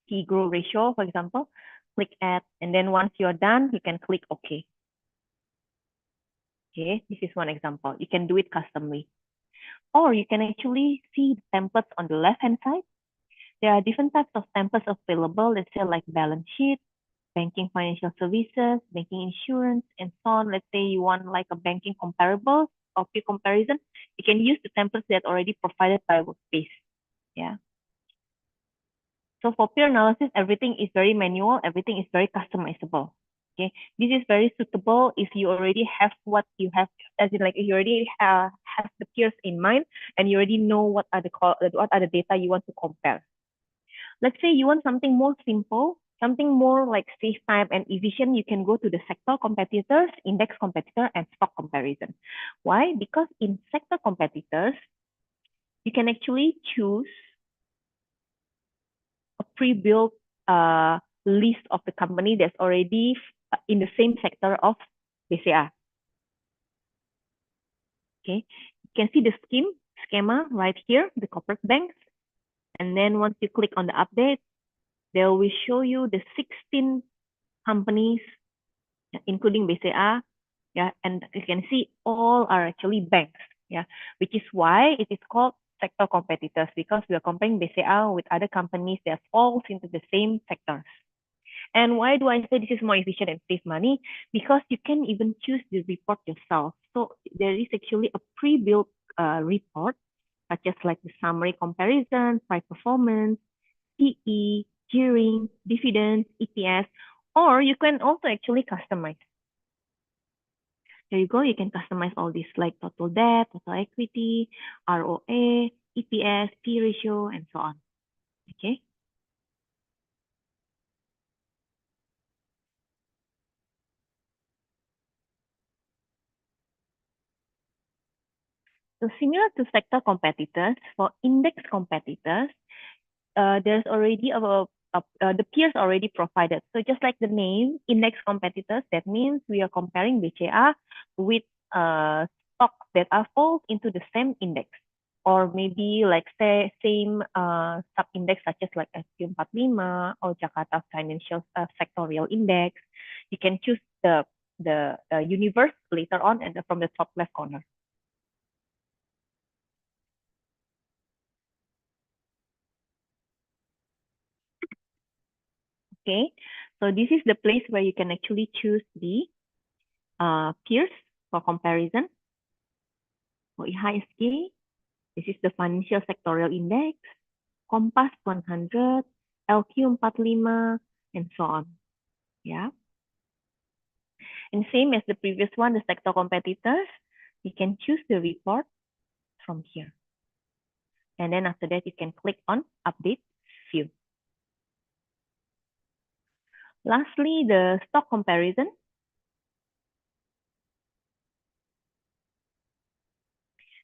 P growth ratio, for example. Click add. And then once you're done, you can click OK. Okay, this is one example. You can do it customly. Or you can actually see the templates on the left-hand side. There are different types of templates available, let's say like balance sheet, banking financial services, banking insurance, and so on. Let's say you want like a banking comparable or peer comparison, you can use the templates that are already provided by Workspace. Yeah. So for peer analysis, everything is very manual, everything is very customizable. Okay, this is very suitable if you already have what you have, as in like you already have the peers in mind and you already know what are the data you want to compare. Let's say you want something more simple, something more like save time and efficient, you can go to the sector competitors, index competitor, and stock comparison. Why? Because in sector competitors, you can actually choose a pre-built list of the company that's already in the same sector of BCA. Okay, you can see the schema right here, the corporate banks. And then once you click on the update, they will show you the 16 companies, including BCA. Yeah, and you can see all are actually banks. Yeah, which is why it is called sector competitors, because we are comparing BCA with other companies that falls into the same sectors. And why do I say this is more efficient and save money? Because you can even choose the report yourself. So there is actually a pre-built report, such as like the summary comparison, price performance, PE, gearing, dividends, EPS, or you can also actually customize. There you go, you can customize all these like total debt, total equity, ROA, EPS, P ratio, and so on. Okay. So similar to sector competitors, for index competitors, there's already the peers already provided. So just like the name, index competitors, that means we are comparing BCA with stocks that are fall into the same index, or maybe like say same sub-index such as like SQ45 or Jakarta Financial Sectorial Index. You can choose the universe later on and from the top left corner. Okay, so this is the place where you can actually choose the peers for comparison. For IHSG, this is the Financial Sectorial Index, Kompas 100, LQ45, and so on. Yeah. And same as the previous one, the sector competitors, you can choose the report from here. And then after that, you can click on Update View. Lastly, the stock comparison.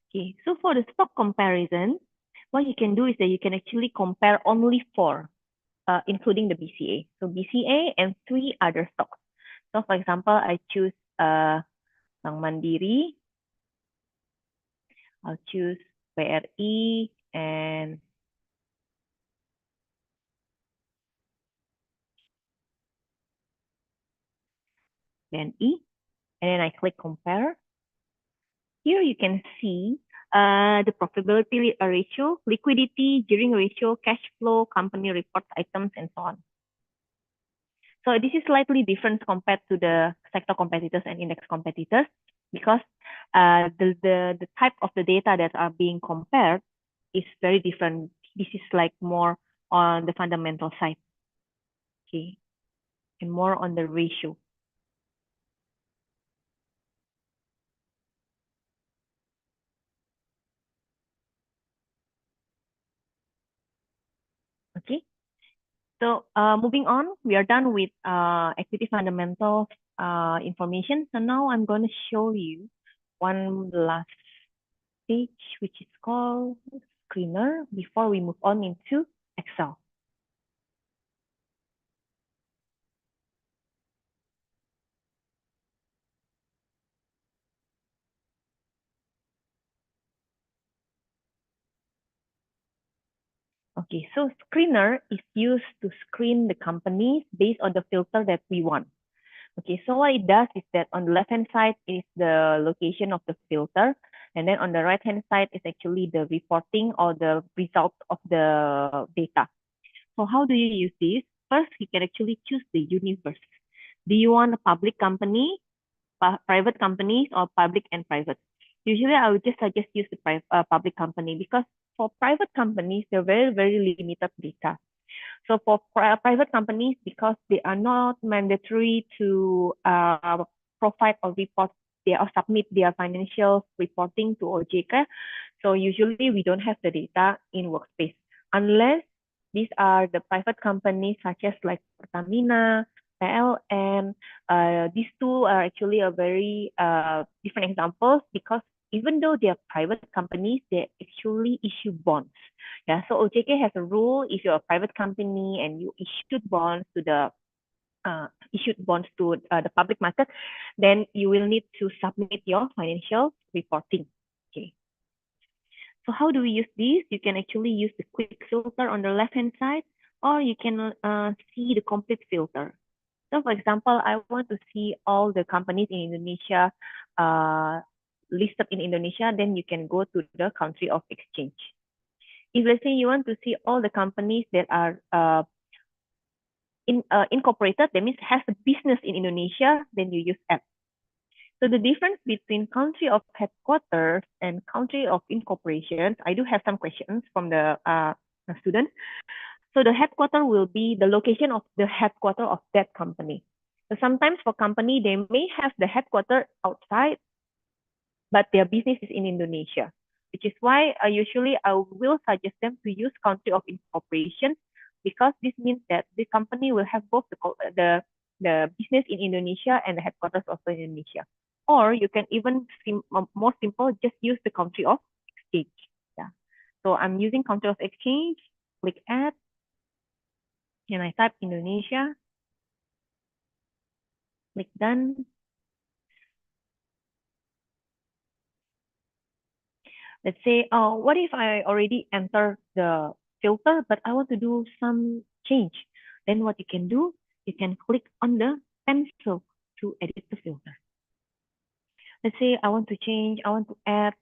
Okay, so for the stock comparison, what you can do is that you can actually compare only 4, including the BCA. So BCA and 3 other stocks. So for example, I choose Bank Mandiri, I'll choose BRI and BNI, and then I click compare. Here you can see the profitability ratio, liquidity, gearing ratio, cash flow, company report items, and so on. So this is slightly different compared to the sector competitors and index competitors, because the type of the data that are being compared is very different. This is like more on the fundamental side. Okay. and more on the ratio. Okay. So moving on, we are done with equity fundamentals information. So now I'm going to show you one last page, which is called screener, before we move on into Excel. Okay, so screener is used to screen the companies based on the filter that we want. Okay, so what it does is that on the left-hand side is the location of the filter, and then on the right-hand side is actually the reporting or the result of the data. So how do you use this? First, you can actually choose the universe. Do you want a public company, private companies, or public and private? Usually, I would just suggest use the public company, because for private companies, they're very, very limited data. So for private companies, because they are not mandatory to provide or report or submit their financial reporting to OJK, so usually we don't have the data in Workspace, unless these are the private companies such as like Pertamina, PLN. These two are actually a very different examples, because even though they are private companies, they actually issue bonds. Yeah, so OJK has a rule: if you're a private company and you issued bonds to the public market, then you will need to submit your financial reporting. Okay. So how do we use this? You can actually use the quick filter on the left-hand side, or you can see the complete filter. So for example, I want to see all the companies in Indonesia listed in Indonesia, then you can go to the country of exchange. If let's say you want to see all the companies that are incorporated, that means has a business in Indonesia, then you use app. So the difference between country of headquarters and country of incorporation, I do have some questions from the students. So the headquarter will be the location of the headquarter of that company. So sometimes for company, they may have the headquarter outside, but their business is in Indonesia, which is why usually I will suggest them to use country of incorporation, because this means that the company will have both the business in Indonesia and the headquarters also in Indonesia. Or you can even more simple, just use the country of exchange. Yeah. So I'm using country of exchange, click add, and I type Indonesia, click done. Let's say, what if I already enter the filter, but I want to do some change? Then what you can do, you can click on the pencil to edit the filter. Let's say I want to change, I want to add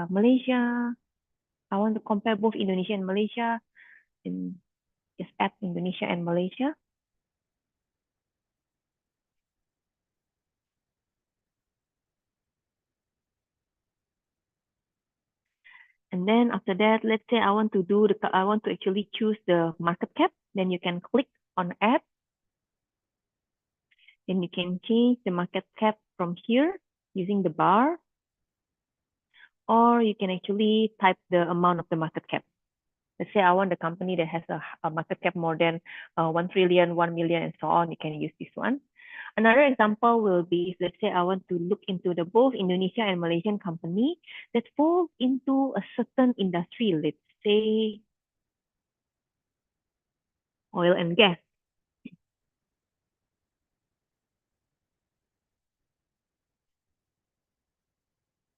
Malaysia. I want to compare both Indonesia and Malaysia, and just add Indonesia and Malaysia. And then after that, let's say I want to actually choose the market cap. Then you can click on add. Then you can change the market cap from here using the bar, or you can actually type the amount of the market cap. Let's say I want the company that has a market cap more than 1 trillion, 1 million, and so on. You can use this one. Another example will be, let's say I want to look into the both Indonesia and Malaysian company that falls into a certain industry, let's say oil and gas.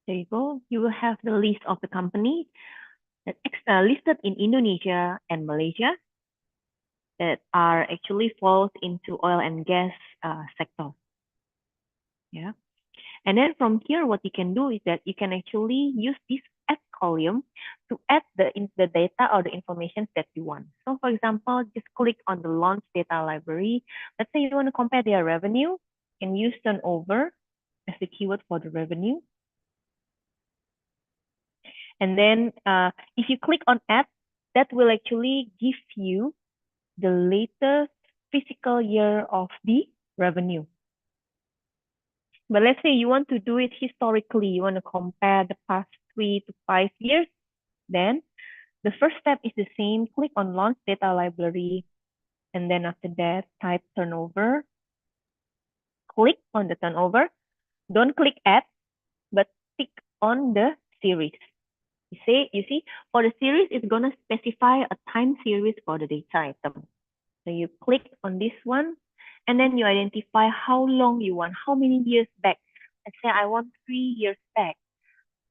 There you go. You will have the list of the company that listed in Indonesia and Malaysia that are actually falls into oil and gas sector. Yeah. And then from here, what you can do is that you can actually use this add column to add the data or the information that you want. So for example, just click on the launch data library. Let's say you want to compare their revenue, you can use turnover as the keyword for the revenue. And then if you click on add, that will actually give you the latest fiscal year of the revenue. But let's say you want to do it historically, you want to compare the past 3 to 5 years, then the first step is the same. Click on Launch Data Library, and then after that, type turnover. Click on the turnover. Don't click Add, but tick on the series. You see, for the series, it's going to specify a time series for the data item. So you click on this one, and then you identify how long you want, how many years back. Let's say I want 3 years back.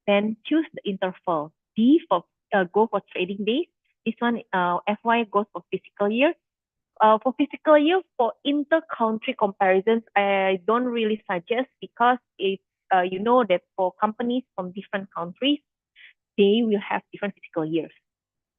Then choose the interval. D for go for trading days. This one, FY goes for fiscal year. For fiscal year, for inter-country comparisons, I don't really suggest, because it's you know that for companies from different countries, they will have different fiscal years.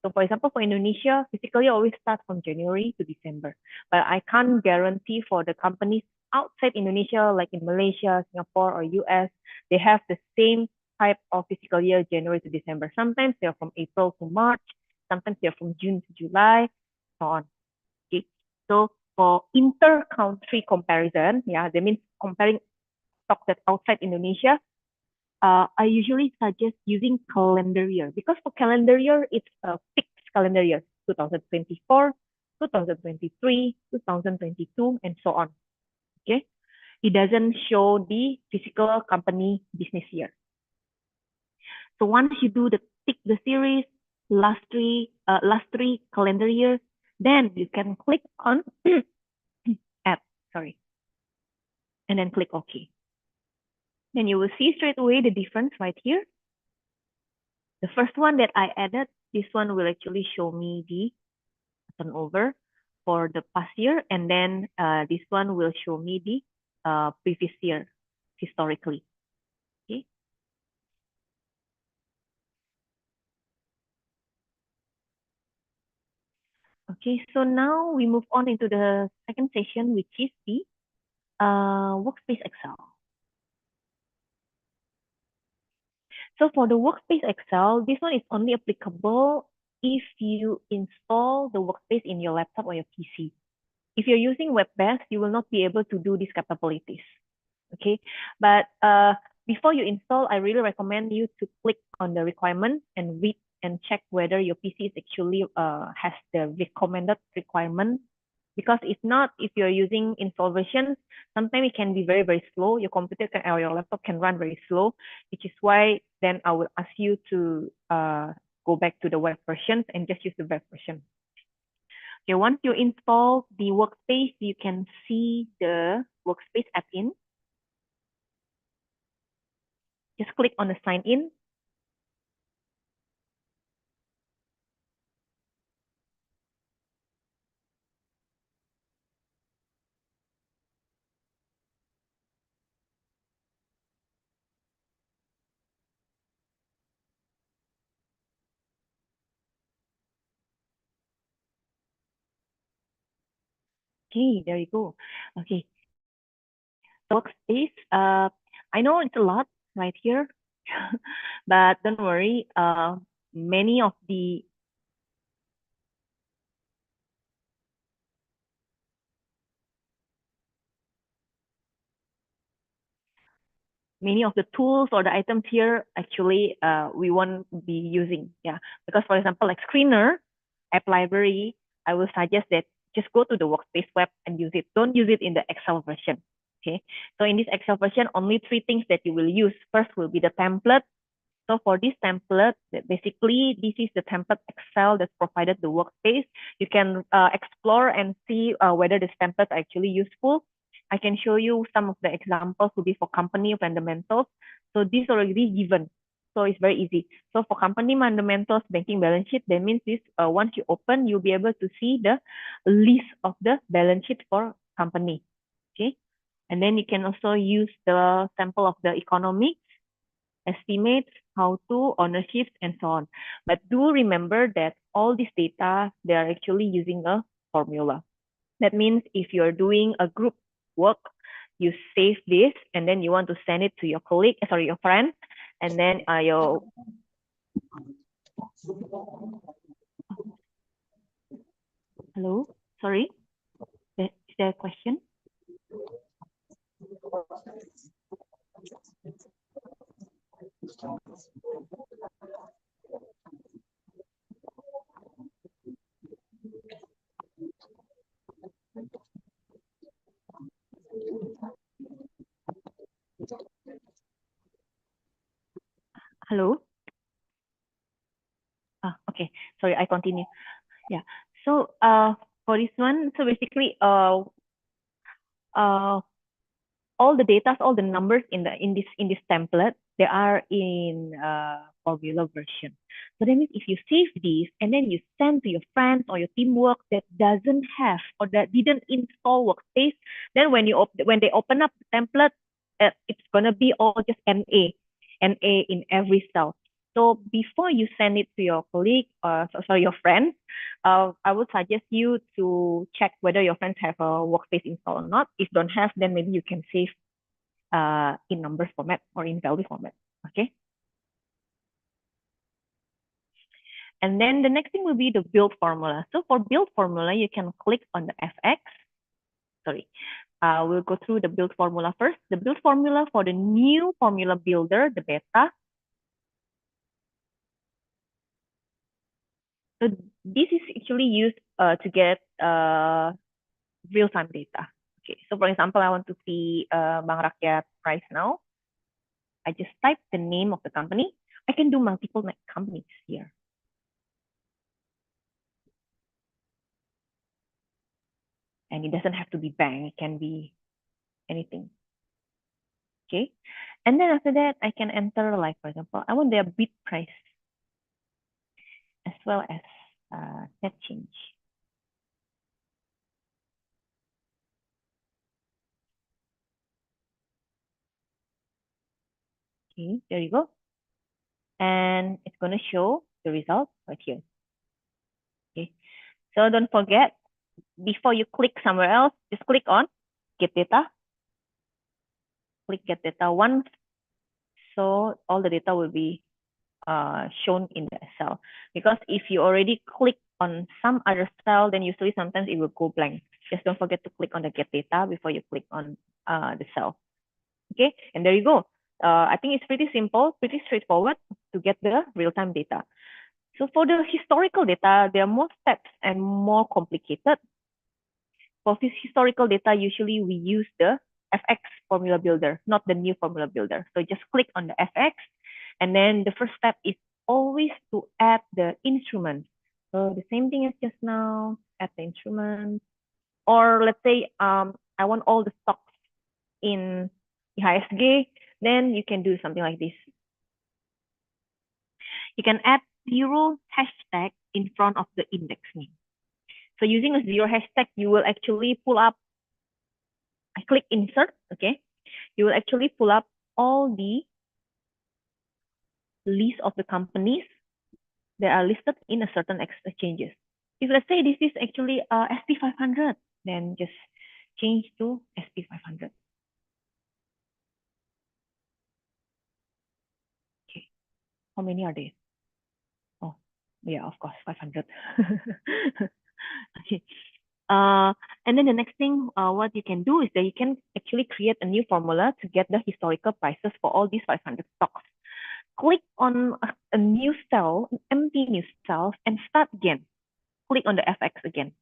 So for example, for Indonesia, fiscal year always starts from January to December. But I can't guarantee for the companies outside Indonesia, like in Malaysia, Singapore, or US, they have the same type of fiscal year, January to December. Sometimes they're from April to March, sometimes they're from June to July, so on. Okay. So for inter-country comparison, yeah, that means comparing stocks that's outside Indonesia, I usually suggest using calendar year, because for calendar year, it's a fixed calendar year, 2024, 2023, 2022, and so on. Okay. It doesn't show the physical company business year. So once you do tick the series, last three calendar years, then you can click on add, and then click OK. Then you will see straight away the difference right here. The first one that I added, this one will actually show me the turnover for the past year, and then this one will show me the previous year historically. Okay. Okay, so now we move on into the second session, which is the Workspace Excel. So for the Workspace Excel, this one is only applicable if you install the Workspace in your laptop or your PC. If you're using web-based, you will not be able to do these capabilities. Okay, but before you install, I really recommend you to click on the requirements and read and check whether your PC is actually has the recommended requirement. Because if not, if you're using install versions, sometimes it can be very, very slow. Your computer or your laptop can run very slow, which is why then I will ask you to go back to the web versions and just use the web version. Okay, once you install the Workspace, you can see the Workspace add-in. Just click on the sign in. Okay, there you go. Okay. Workspace, I know it's a lot right here, but don't worry. Many of the tools or the items here, actually, we won't be using. Yeah, because for example, like Screener, App Library, I will suggest that just go to the Workspace web and use it. Don't use it in the Excel version. Okay, so in this Excel version, only 3 things that you will use. First will be the template. So for this template, basically, this is the template Excel that's provided the Workspace. You can explore and see whether this template are actually useful. I can show you some of the examples to be for company fundamentals. So these are already given. So it's very easy. So for company fundamentals, banking balance sheet, that means this once you open, you'll be able to see the list of the balance sheet for company. Okay. And then you can also use the sample of the economics, estimates, how to, ownerships, and so on. But do remember that all this data, they are actually using a formula. That means if you're doing a group work, you save this and then you want to send it to your colleague, your friend, and then hello, sorry. Is there a question? Hello? Okay, sorry, I continue. Yeah, so for this one, so basically all the data, all the numbers in this template, they are in formula version. So that means if you save these and then you send to your friends or your teamwork that doesn't have or that didn't install Workspace, then when they open up the template, it's gonna be all just NA in every cell. So before you send it to your colleague or your friends, I would suggest you to check whether your friends have a Workspace install or not. If don't have, then maybe you can save in numbers format or in value format. Okay. And then the next thing will be the build formula. So for build formula, you can click on the FX. Sorry. We'll go through the build formula first. The build formula for the new formula builder, the beta. So this is actually used to get real-time data. Okay, so for example, I want to see Bank Rakyat price now. I just type the name of the company. I can do multiple companies here. And it doesn't have to be bank, it can be anything. Okay, and then after that, I can enter, like, for example, I want their bid price as well as net change. Okay, there you go. And it's going to show the result right here. Okay, so don't forget, before you click somewhere else, just click on get data. Click get data once. So all the data will be shown in the cell. Because if you already click on some other cell, then usually sometimes it will go blank. Just don't forget to click on the get data before you click on the cell. Okay, and there you go. I think it's pretty simple, pretty straightforward to get the real-time data. So for the historical data, there are more steps and more complicated. For this historical data, usually we use the FX formula builder, not the new formula builder. So just click on the FX, and then the first step is always to add the instrument. So the same thing as just now, add the instrument. Or let's say I want all the stocks in IHSG, then you can do something like this. You can add 0 hashtag in front of the index name. So using a 0 hashtag, you will actually pull up, I click insert, okay? You will actually pull up all the list of the companies that are listed in a certain exchanges. If let's say this is actually SP500, then just change to SP500. Okay, how many are there? Oh, yeah, of course, 500. Okay. And then the next thing, what you can do is that you can actually create a new formula to get the historical prices for all these 500 stocks. Click on a new cell, an empty new cell, and start again. Click on the FX again.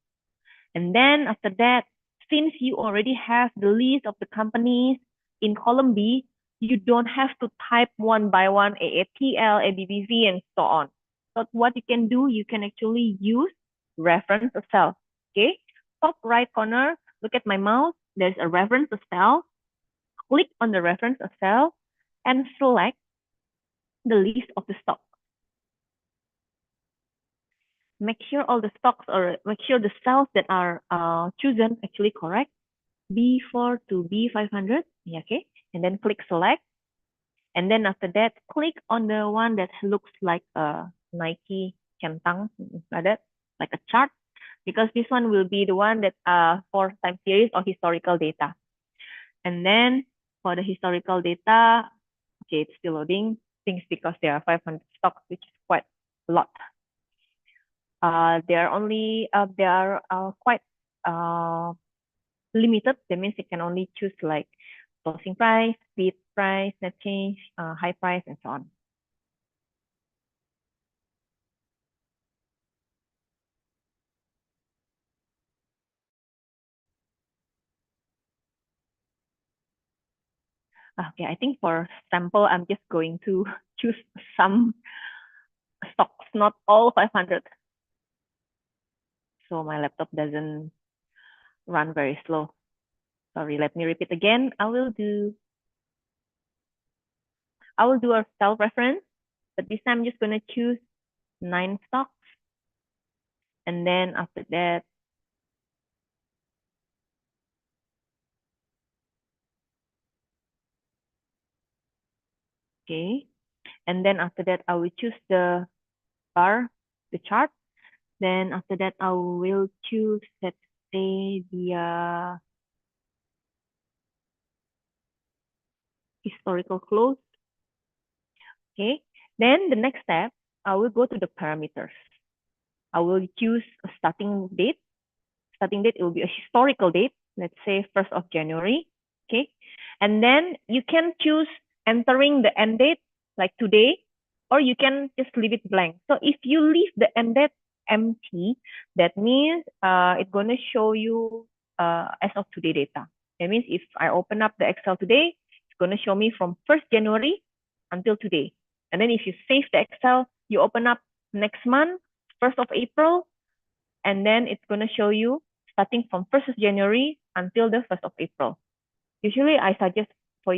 And then after that, since you already have the list of the companies in column B, you don't have to type one by one AATL, ABBV, and so on. But what you can do, you can actually use reference a cell. Okay, top right corner, look at my mouse. There's a reference a cell. Click on the reference a cell and select the list of the stock. Make sure all the stocks, or make sure the cells that are chosen actually correct. B4 to B500, yeah, okay. And then click select. And then after that, click on the one that looks like a Nike centang, like that, like a chart, because this one will be the one that for time series or historical data. And then for the historical data, okay, it's still loading things because there are 500 stocks, which is quite a lot. There are quite limited. That means you can only choose like closing price, bid price, net change, high price, and so on. Okay, I think for sample, I'm just going to choose some stocks, not all 500. So my laptop doesn't run very slow. Sorry, let me repeat again. I will do a self-reference, but this time I'm just gonna choose 9 stocks. And then after that, okay. And then after that, I will choose the bar, the chart. Then after that, I will choose, let's say, the historical close. Okay. Then the next step, I will go to the parameters. I will choose a starting date. Starting date, it will be a historical date, let's say 1st of January. Okay. And then you can choose entering the end date, like today, or you can just leave it blank. So if you leave the end date empty, that means it's going to show you as of today data. That means if I open up the Excel today, it's going to show me from 1st January until today. And then if you save the Excel, you open up next month, 1st of April, and then it's going to show you starting from 1st of January until the 1st of April. Usually I suggest for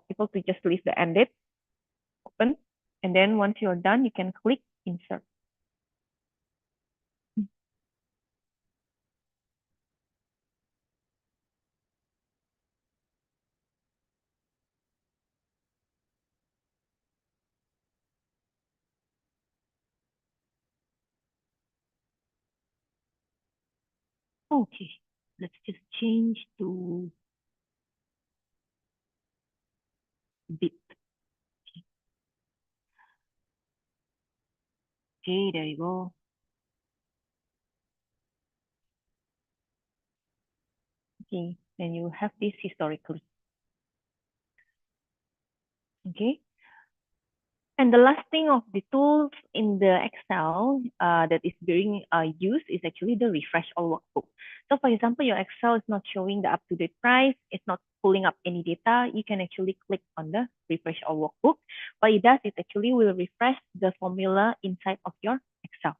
people to just leave the end date open. And then once you're done, you can click insert. Okay, let's just change to bit. Okay, there you go. Okay, then you have this historically. Okay. And the last thing of the tools in the Excel that is being used is actually the refresh all workbook. So for example, your Excel is not showing the up-to-date price, it's not pulling up any data, you can actually click on the refresh all workbook. What it does is actually will refresh the formula inside of your Excel,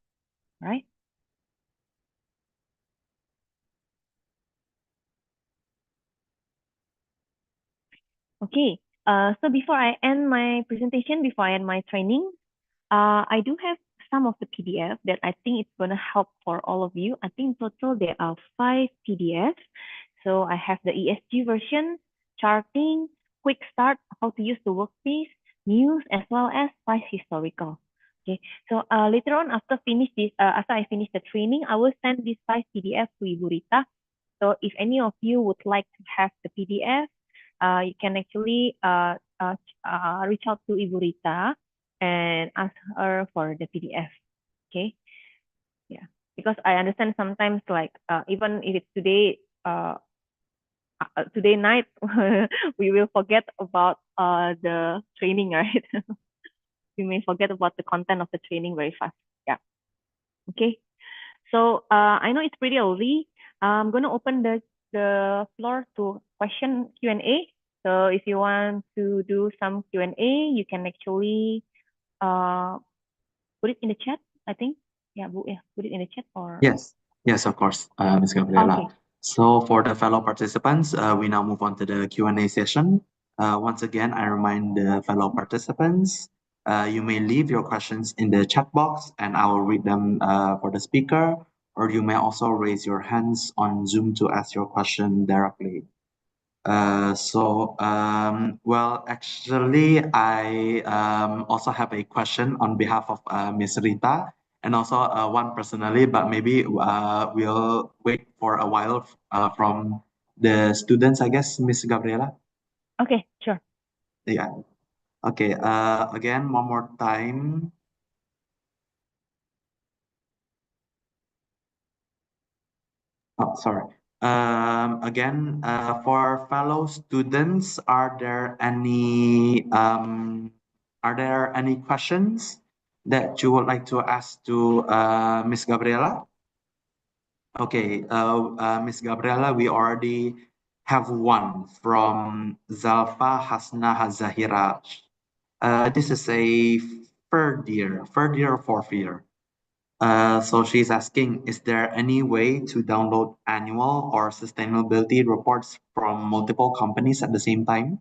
right? Okay, so before I end my presentation, before I end my training, I do have some of the PDF that I think it's going to help for all of you. I think in total there are 5 PDFs. So I have the ESG version, charting, quick start, how to use the workspace, news, as well as price historical. Okay, so later on after I finish the training, I will send these 5 PDFs to Ibu Rita. So if any of you would like to have the PDF, you can actually reach out to Ibu Rita and ask her for the PDF. Okay, yeah, because I understand sometimes like even if it's today today night we will forget about the training, right? We may forget about the content of the training very fast. Yeah. Okay. So I know it's pretty early. I'm gonna open the floor to question Q&A. So if you want to do some Q&A, you can actually put it in the chat, I think. Yeah, put it in the chat or. Yes, yes, of course, Ms. Gabriela. Okay. So for the fellow participants, we now move on to the Q&A session. Once again, I remind the fellow participants, you may leave your questions in the chat box and I will read them for the speaker, or you may also raise your hands on Zoom to ask your question directly. Well, actually, I also have a question on behalf of Ms. Rita and also one personally, but maybe we'll wait for a while from the students, I guess, Ms. Gabriela. Okay, sure. Yeah. Okay. Again, one more time. Oh, sorry. Again, for fellow students, are there any questions that you would like to ask to Miss Gabriela? Okay, Miss Gabriela, we already have one from Zalfa Hasna Zahira. This is a third year or fourth year. So she's asking, is there any way to download annual or sustainability reports from multiple companies at the same time?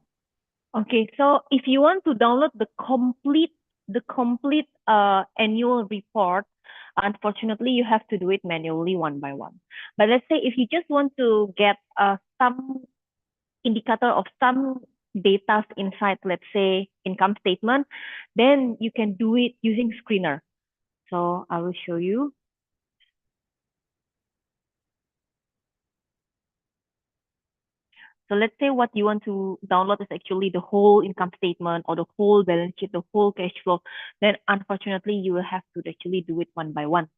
Okay, so if you want to download the complete annual report, unfortunately you have to do it manually one by one. But let's say if you just want to get some indicator of some data inside, let's say income statement, then you can do it using screener. So I will show you. So let's say what you want to download is actually the whole income statement or the whole balance sheet, the whole cash flow. Then unfortunately, you will have to actually do it one by one.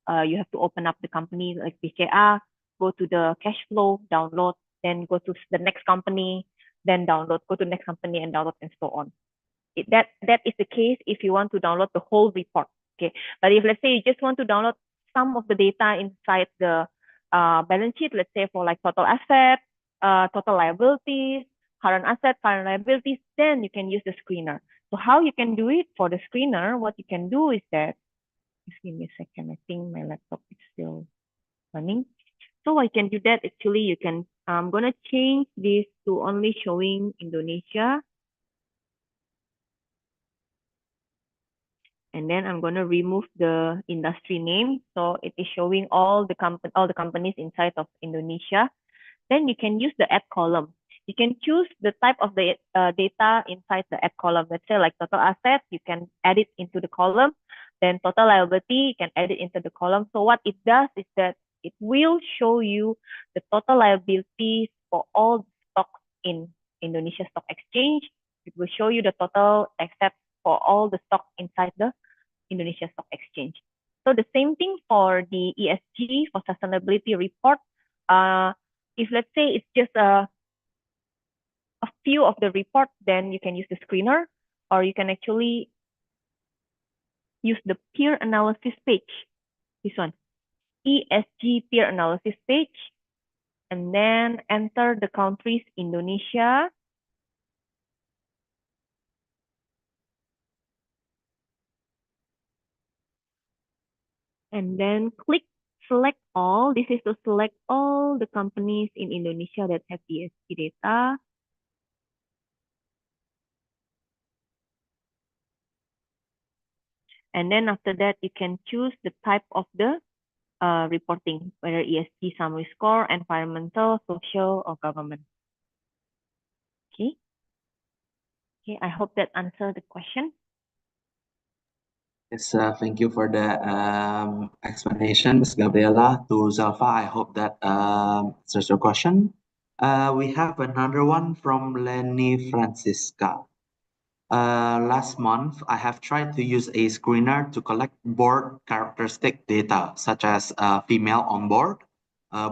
You have to open up the company like BCA, go to the cash flow, download, then go to the next company, then download, go to the next company and download and so on. That is the case if you want to download the whole report. Okay, but if let's say you just want to download some of the data inside the balance sheet, let's say for like total assets, total liabilities, current assets, current liabilities, then you can use the screener. So how you can do it for the screener, what you can do is that, just give me a second, I think my laptop is still running. So I can do that, actually you can, I'm gonna change this to only showing Indonesia. And then I'm going to remove the industry name. So it is showing all the companies inside of Indonesia. Then you can use the add column. You can choose the type of the data inside the add column. Let's say like total assets, you can add it into the column. Then total liability, you can add it into the column. So what it does is that it will show you the total liabilities for all stocks in Indonesia Stock Exchange. It will show you the total assets for all the stocks inside the Indonesia Stock Exchange. So the same thing for the ESG, for sustainability report. If let's say it's just a few of the report, then you can use the screener, or you can actually use the peer analysis page. This one, ESG peer analysis page, and then enter the countries Indonesia. And then click select all. This is to select all the companies in Indonesia that have ESG data. And then after that, you can choose the type of the reporting, whether ESG summary score, environmental, social, or government. Okay. Okay, I hope that answered the question. Yes, thank you for the explanation, Ms. Gabriela. To Zalfa, I hope that answers your question. We have another one from Lenny Francisca. Last month, I have tried to use a screener to collect board characteristic data, such as female on board,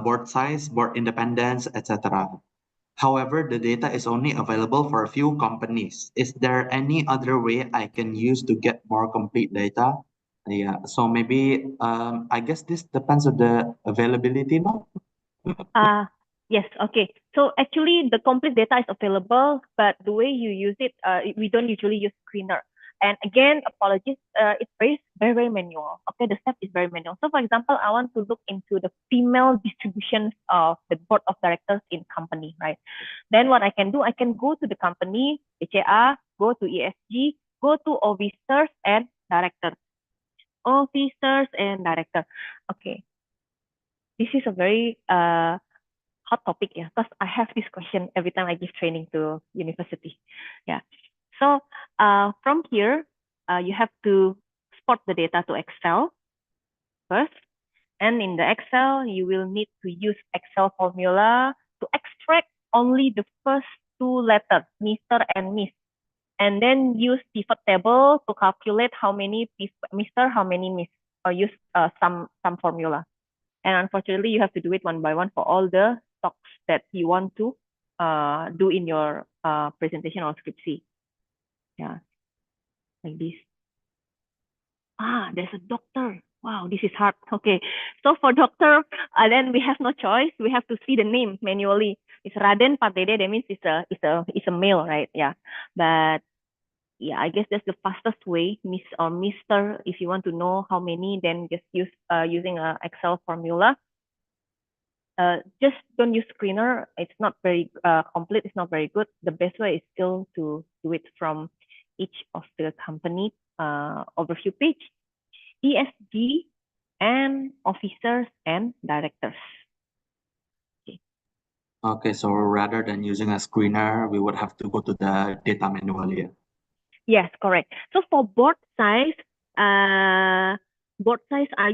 board size, board independence, etc. However, the data is only available for a few companies. Is there any other way I can use to get more complete data? Yeah, so maybe I guess this depends on the availability, no? Yes, okay. So actually the complete data is available, but the way you use it, we don't usually use screener. And again, apologies, it's very manual. Okay, the step is very manual. So for example, I want to look into the female distribution of the board of directors in company, right? Then what I can do, I can go to the company, BCA, go to ESG, go to officers and directors. Officers and director. Okay. This is a very hot topic, yeah, because I have this question every time I give training to university. Yeah. So from here, you have to export the data to Excel first. And in the Excel, you will need to use Excel formula to extract only the first two letters, Mr. and Miss. And then use pivot table to calculate how many Mr., how many Miss, or use some formula. And unfortunately, you have to do it one by one for all the stocks that you want to do in your presentation or scriptsy. Yeah, like this. There's a doctor. Wow, this is hard. Okay, so for doctor, then we have no choice. We have to see the name manually. It's Raden Pardede. That means it's a male, right? Yeah, but yeah, I guess that's the fastest way, Miss or Mister. If you want to know how many, then just use using a Excel formula. Just don't use screener. It's not very complete. It's not very good. The best way is still to do it from each of the company overview page, ESG, and officers and directors. Okay, so rather than using a screener, we would have to go to the data manually. Yes, correct. So for board size, are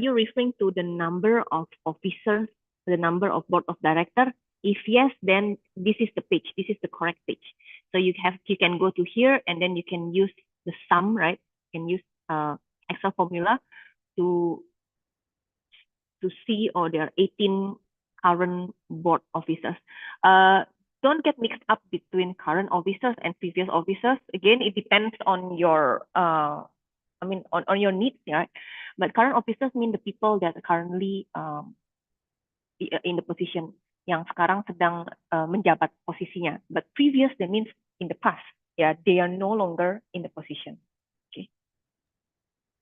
you referring to the number of officers, the number of board of director? If yes, then this is the page. This is the correct page. So you can go to here and then you can use the sum, right? You can use Excel formula to see, or there are 18 current board officers. Don't get mixed up between current officers and previous officers. Again, it depends on your on your needs, right? But current officers mean the people that are currently in the position, yang sekarang sedang menjabat posisinya. But previous, that means in the past. Yeah, they are no longer in the position. Okay.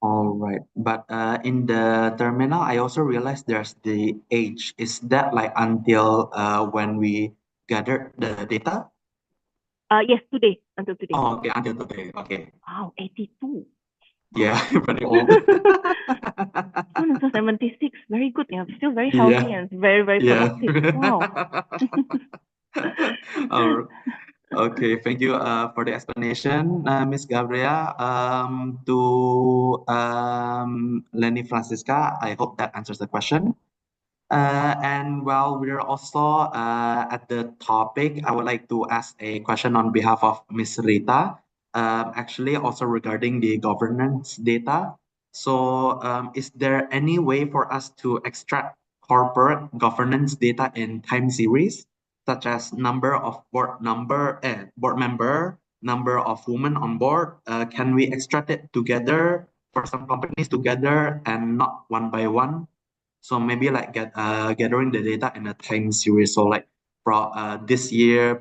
All right, but in the terminal, I also realized there's the age. Is that like until when we gathered the data? Yes, today, until today. Oh, okay, until today. Okay. Wow, 82. Yeah, pretty old. 76, very good. Yeah, still very Yeah. healthy and very, very Yeah. productive. Wow. All Okay, thank you for the explanation, Miss Gabriela. To Lenny Francisca, I hope that answers the question. And while we're also at the topic, I would like to ask a question on behalf of Miss Rita, actually also regarding the governance data. So, is there any way for us to extract corporate governance data in time series, such as number of board member, number of women on board? Can we extract it together for some companies together and not one by one? So maybe like gathering the data in a time series. So like this year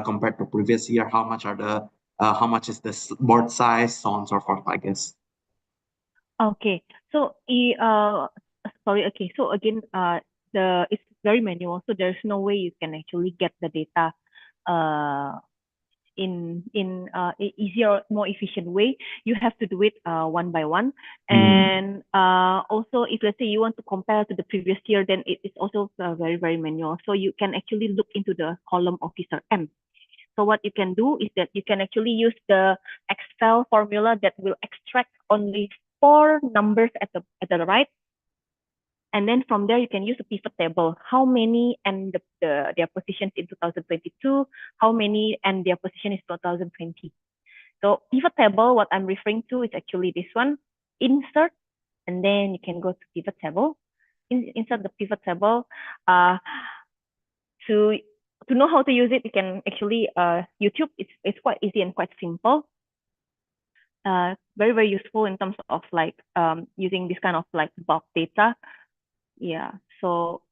compared to previous year, how much is the board size, so on and so forth, I guess. Okay. So sorry. Okay. So again, it's very manual. So there's no way you can actually get the data in easier, more efficient way. You have to do it one by one. And also, if let's say you want to compare to the previous year, then it is also very, very manual. So you can actually look into the column officer M. So what you can do is that you can actually use the Excel formula that will extract only 4 numbers at the right. And then from there, you can use a pivot table. How many and their positions in 2022, how many and their position is 2020. So pivot table, what I'm referring to is actually this one, insert, and then you can go to pivot table. Insert the pivot table. To know how to use it, you can actually YouTube. It's quite easy and quite simple. Very, very useful in terms of like using this kind of like bulk data. Yeah, so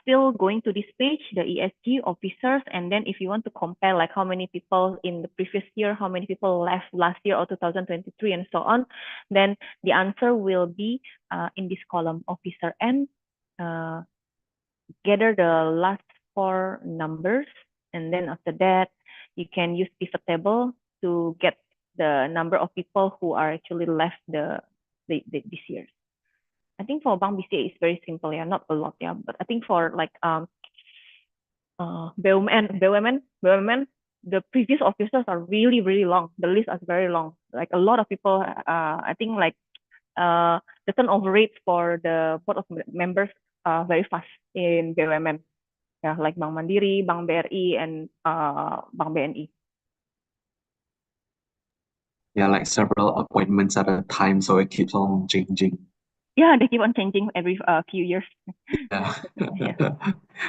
still going to this page, the ESG officers, and then if you want to compare like how many people in the previous year, how many people left last year or 2023 and so on, then the answer will be in this column, officer N, gather the last 4 numbers, and then after that, you can use pivot table to get the number of people who are actually left this year. I think for Bank BCA it's very simple, yeah, not a lot, yeah. But I think for like BUMN, the previous officers are really, really long. The list is very long. Like a lot of people, I think like the turnover rate for the board of members very fast in BUMN. Yeah, like Bank Mandiri, Bank BRI, and Bank BNI. Yeah, like several appointments at a time, so it keeps on changing. Yeah, they keep on changing every few years. Yeah. Yeah.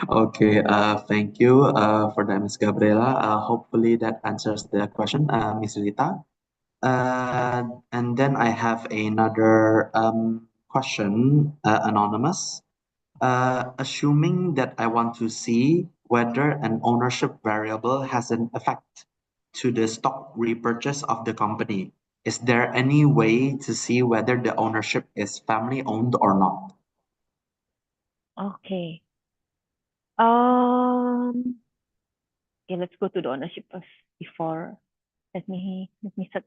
Okay, thank you for that, Ms. Gabriela. Hopefully that answers the question, Ms. Rita. And then I have another question, anonymous. Assuming that I want to see whether an ownership variable has an effect to the stock repurchase of the company, is there any way to see whether the ownership is family owned or not? Okay. Okay, let's go to the ownership first before. Let me search.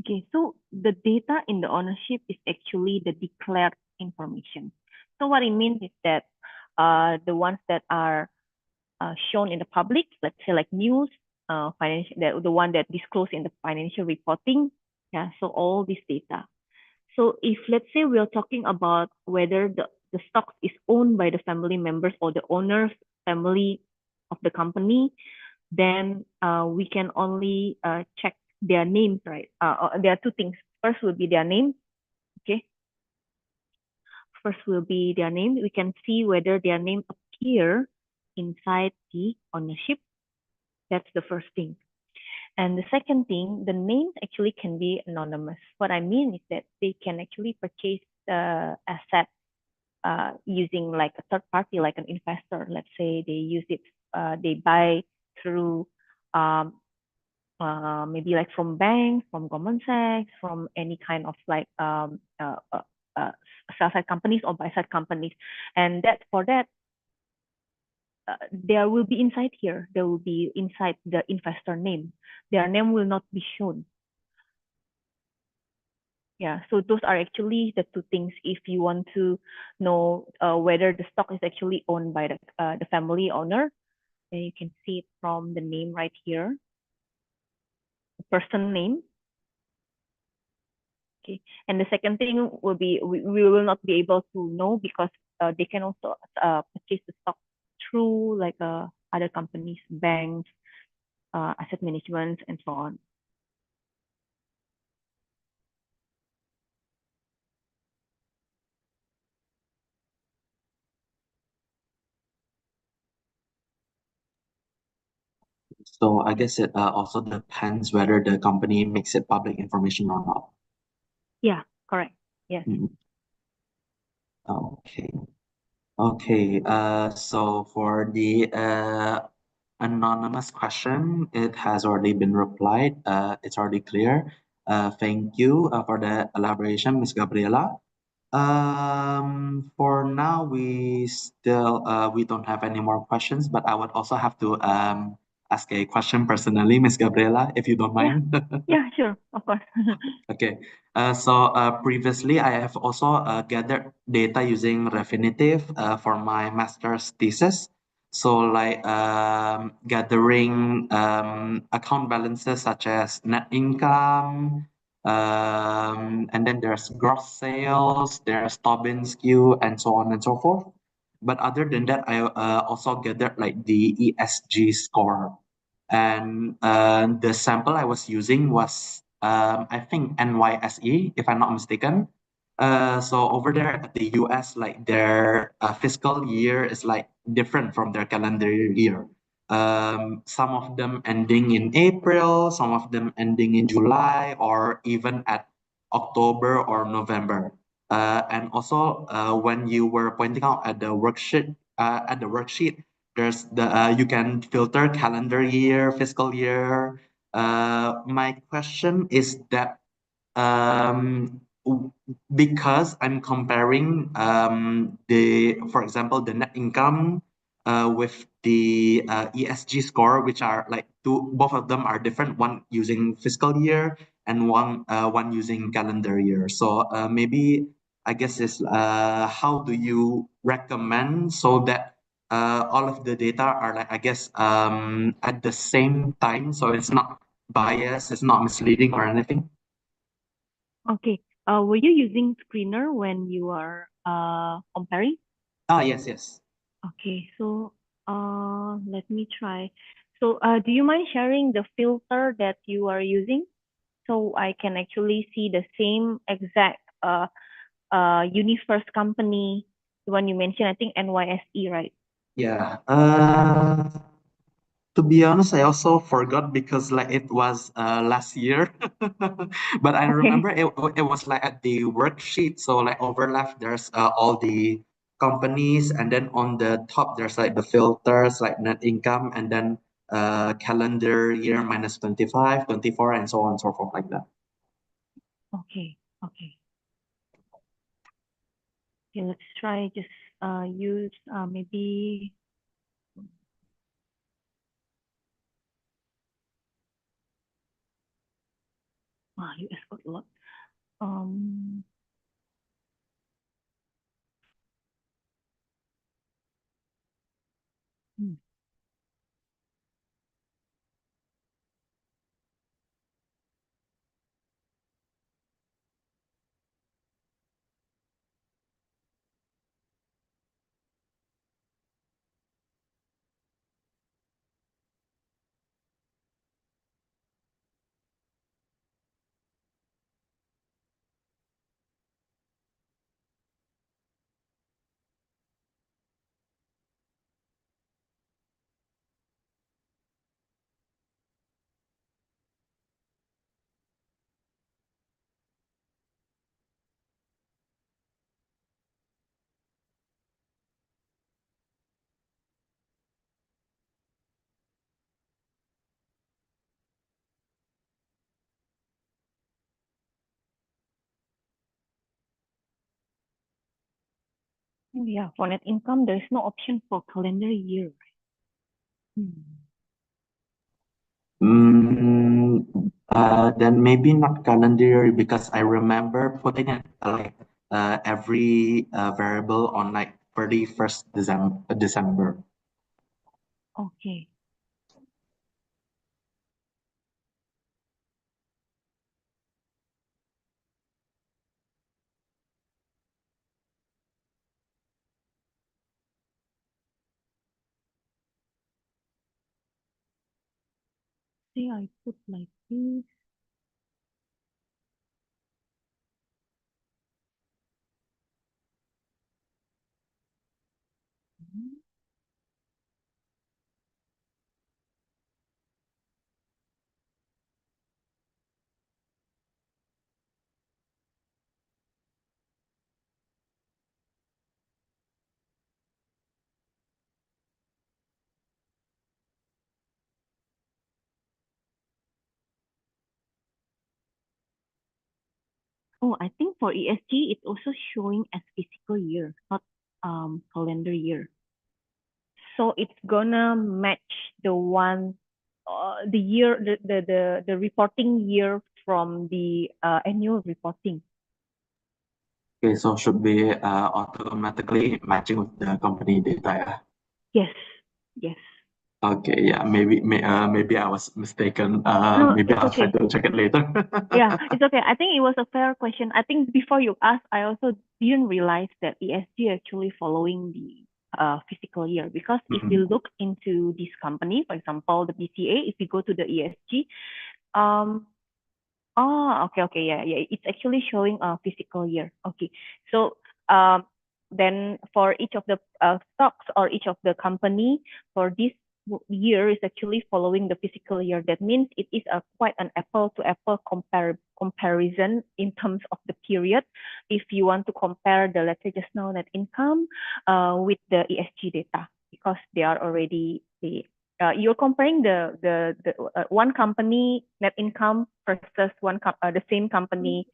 Okay, so the data in the ownership is actually the declared information. So what it means is that the ones that are shown in the public, let's say like news, financial, the one that disclosed in the financial reporting, yeah, so all this data. So if let's say we're talking about whether the stock is owned by the family members or the owner's family of the company, then we can only check their names, right? There are two things. First will be their name, okay? First will be their name. We can see whether their name appear inside the ownership. That's the first thing. And the second thing, the names actually can be anonymous. What I mean is that they can actually purchase the asset using like a third party, like an investor. Let's say they use it, they buy through maybe like from banks, from Goldman Sachs, from any kind of like sell side companies or buy side companies. And that for that, there will be inside here, there will be inside the investor name. Their name will not be shown. Yeah, so those are actually the two things if you want to know whether the stock is actually owned by the family owner. Then you can see it from the name right here, the person name. Okay, and the second thing will be we will not be able to know because they can also purchase the stock through like other companies, banks, asset management, and so on. So I guess it also depends whether the company makes it public information or not. Yeah, correct. Yes. Mm. Okay. Okay. So for the anonymous question, it has already been replied. It's already clear. Thank you for the elaboration, Ms. Gabriela. For now, we don't have any more questions, but I would also have to ask a question personally, Ms. Gabriela, if you don't Yeah. mind. Yeah, sure, of course. Okay. So previously, I have also gathered data using Refinitiv for my master's thesis. So like gathering account balances such as net income, and then there's gross sales, there's Tobin skew, and so on and so forth. But other than that, I also gathered like the ESG score. And the sample I was using was, I think, NYSE, if I'm not mistaken. So over there at the US, like their fiscal year is like different from their calendar year. Some of them ending in April, some of them ending in July, or even at October or November. And also, when you were pointing out at the worksheet, there's the you can filter calendar year, fiscal year. My question is that because I'm comparing for example, the net income with the ESG score, which are like both of them are different. One using fiscal year and one using calendar year. So maybe I guess is how do you recommend so that all of the data are like I guess at the same time, so it's not biased, it's not misleading or anything. Okay. Were you using screener when you are comparing? Ah, yes, yes. Okay, so let me try. So do you mind sharing the filter that you are using so I can actually see the same exact universe company, the one you mentioned, I think NYSE, right? Yeah. To be honest, I also forgot because like it was last year, but I Okay. remember it was like at the worksheet. So like over left, there's all the companies, and then on the top there's like the filters like net income, and then calendar year minus 25, 24, and so on and so forth like that. Okay. Okay. Okay, let's try just use maybe US got a lot. Um, hmm. Oh, yeah, for net income, there is no option for calendar year. Then maybe not calendar year because I remember putting it like every variable on like 31st December. Okay. See, I put like this. Oh, I think for ESG, it's also showing as fiscal year, not calendar year. So it's gonna match the one, the year, the reporting year from the annual reporting. Okay, so should be automatically matching with the company data. Yeah? Yes, yes. Okay, yeah, maybe I was mistaken. No, Maybe it's I'll try okay. to check it later. Yeah, it's okay. I think it was a fair question. I think before you asked, I also didn't realize that ESG actually following the fiscal year, because if we Mhm. look into this company, for example, the BCA, if we go to the ESG, um, okay, yeah, yeah. It's actually showing a fiscal year. Okay, so then for each of the stocks or each of the company for this year is actually following the fiscal year. That means it is a quite an apple to apple comparison in terms of the period. If you want to compare the, let's say just now, net income with the ESG data, because they are already the you're comparing the one company net income versus the same company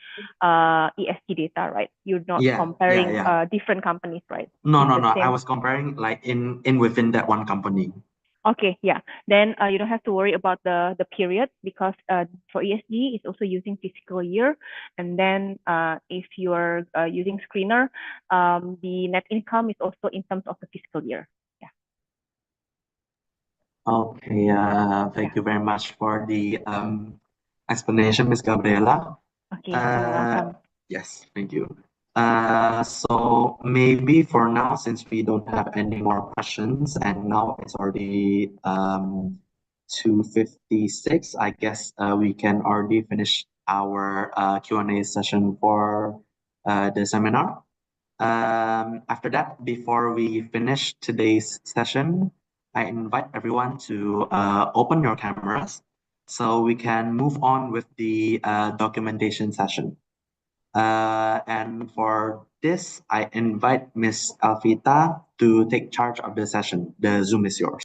ESG data, right? You're not Yeah, comparing yeah. different companies, right? No, It's no, the no. I same. was comparing like in within that one company. Okay, yeah. Then you don't have to worry about the period, because for ESG it's also using fiscal year, and then if you're using screener, the net income is also in terms of the fiscal year. Yeah. Okay, thank Yeah. you very much for the explanation, Miss Gabriela. Okay, you're welcome. Yes, thank you. So maybe for now, since we don't have any more questions, and now it's already 2:56. I guess we can already finish our Q&A session for the seminar. After that, before we finish today's session, I invite everyone to open your cameras so we can move on with the documentation session. And for this, I invite Miss Alvita to take charge of the session. The Zoom is yours.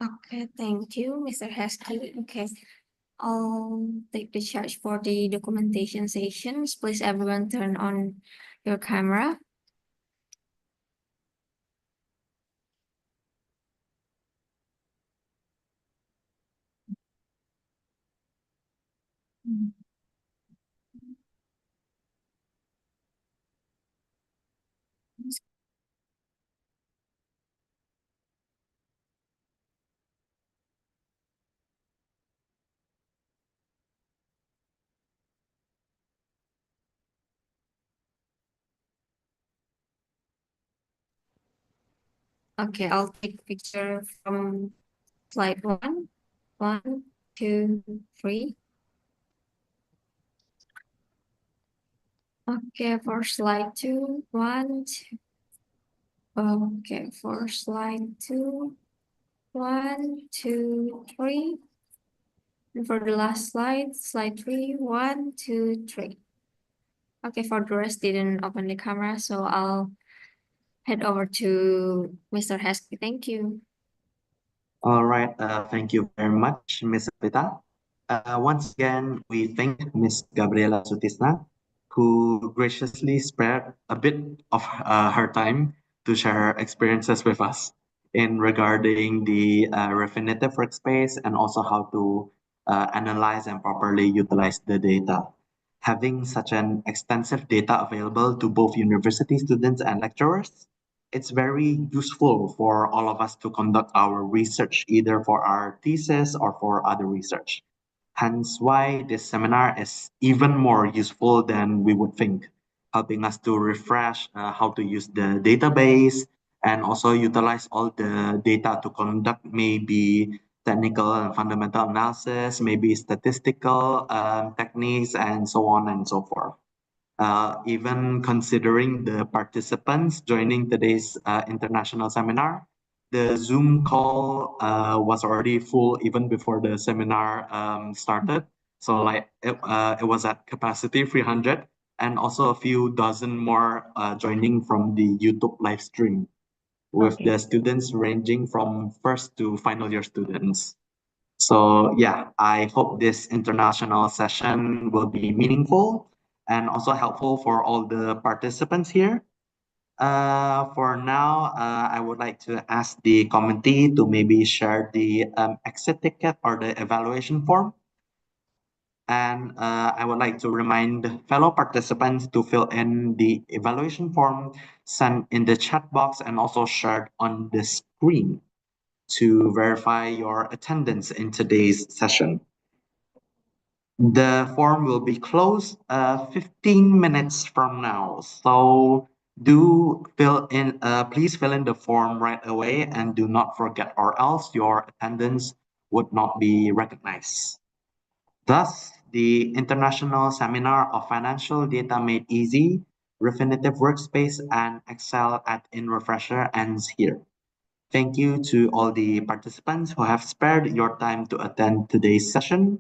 Okay, thank you, Mr. Heskey. Okay, I'll take the charge for the documentation sessions. Please, everyone, turn on your camera. Okay, I'll take picture from slide 1. 1, 2, 3. Okay, for slide 2, 1, 2. Okay, for slide 2, 1, 2, 3. And for the last slide, slide 3, 1, 2, 3. Okay, for the rest didn't open the camera, so I'll head over to Mr. Heskey. Thank you. All right, thank you very much, Ms. Alvita. Once again, we thank Ms. Gabriela Sutisna, who graciously spared a bit of her time to share her experiences with us in regarding the Refinitiv Workspace and also how to analyze and properly utilize the data. Having such an extensive data available to both university students and lecturers, it's very useful for all of us to conduct our research, either for our thesis or for other research. Hence why this seminar is even more useful than we would think, helping us to refresh how to use the database and also utilize all the data to conduct maybe technical and fundamental analysis, maybe statistical techniques, and so on and so forth. Even considering the participants joining today's international seminar, the Zoom call was already full even before the seminar started. So like it was at capacity 300 and also a few dozen more joining from the YouTube live stream with the students ranging from first to final year students. So yeah, I hope this international session will be meaningful and also helpful for all the participants here. For now, I would like to ask the committee to maybe share the exit ticket or the evaluation form. And I would like to remind fellow participants to fill in the evaluation form sent in the chat box and also shared on the screen to verify your attendance in today's session. The form will be closed 15 minutes from now. So please fill in the form right away and do not forget, or else your attendance would not be recognized. Thus, the International Seminar of Financial Data Made Easy, Refinitiv Workspace, and Excel at InRefresher ends here. Thank you to all the participants who have spared your time to attend today's session.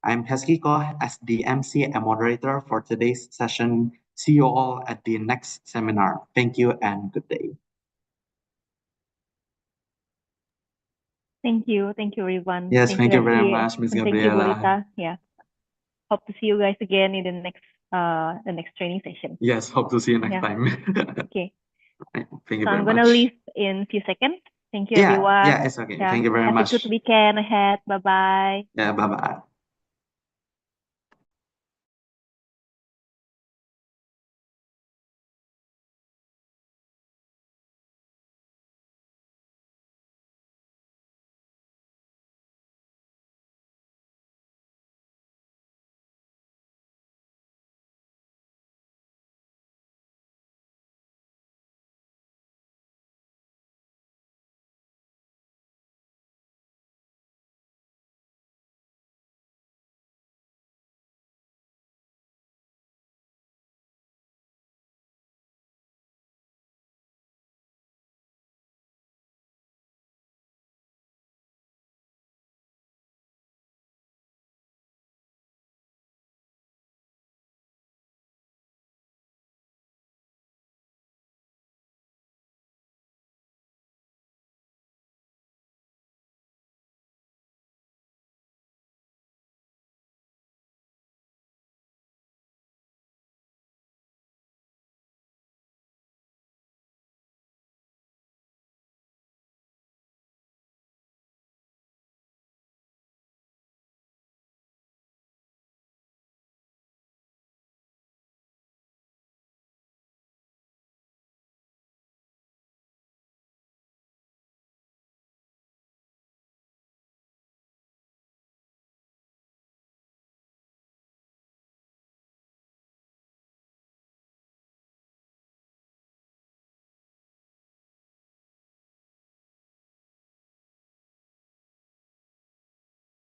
I'm Heskey Koh as the MC and moderator for today's session. See you all at the next seminar. Thank you and good day. Thank you. Thank you, everyone. Yes, thank you very Heskey, much, Ms. and thank you, Gabriela. Bolita. Yeah. Hope to see you guys again in the next training session. Yes, hope to see you next Yeah. time. Okay. Thank you So very I'm gonna much. leave in a few seconds. Thank you, Yeah, everyone. yeah, it's okay. Yeah. Thank you very Have much. a good weekend ahead. Bye-bye. Yeah, bye-bye.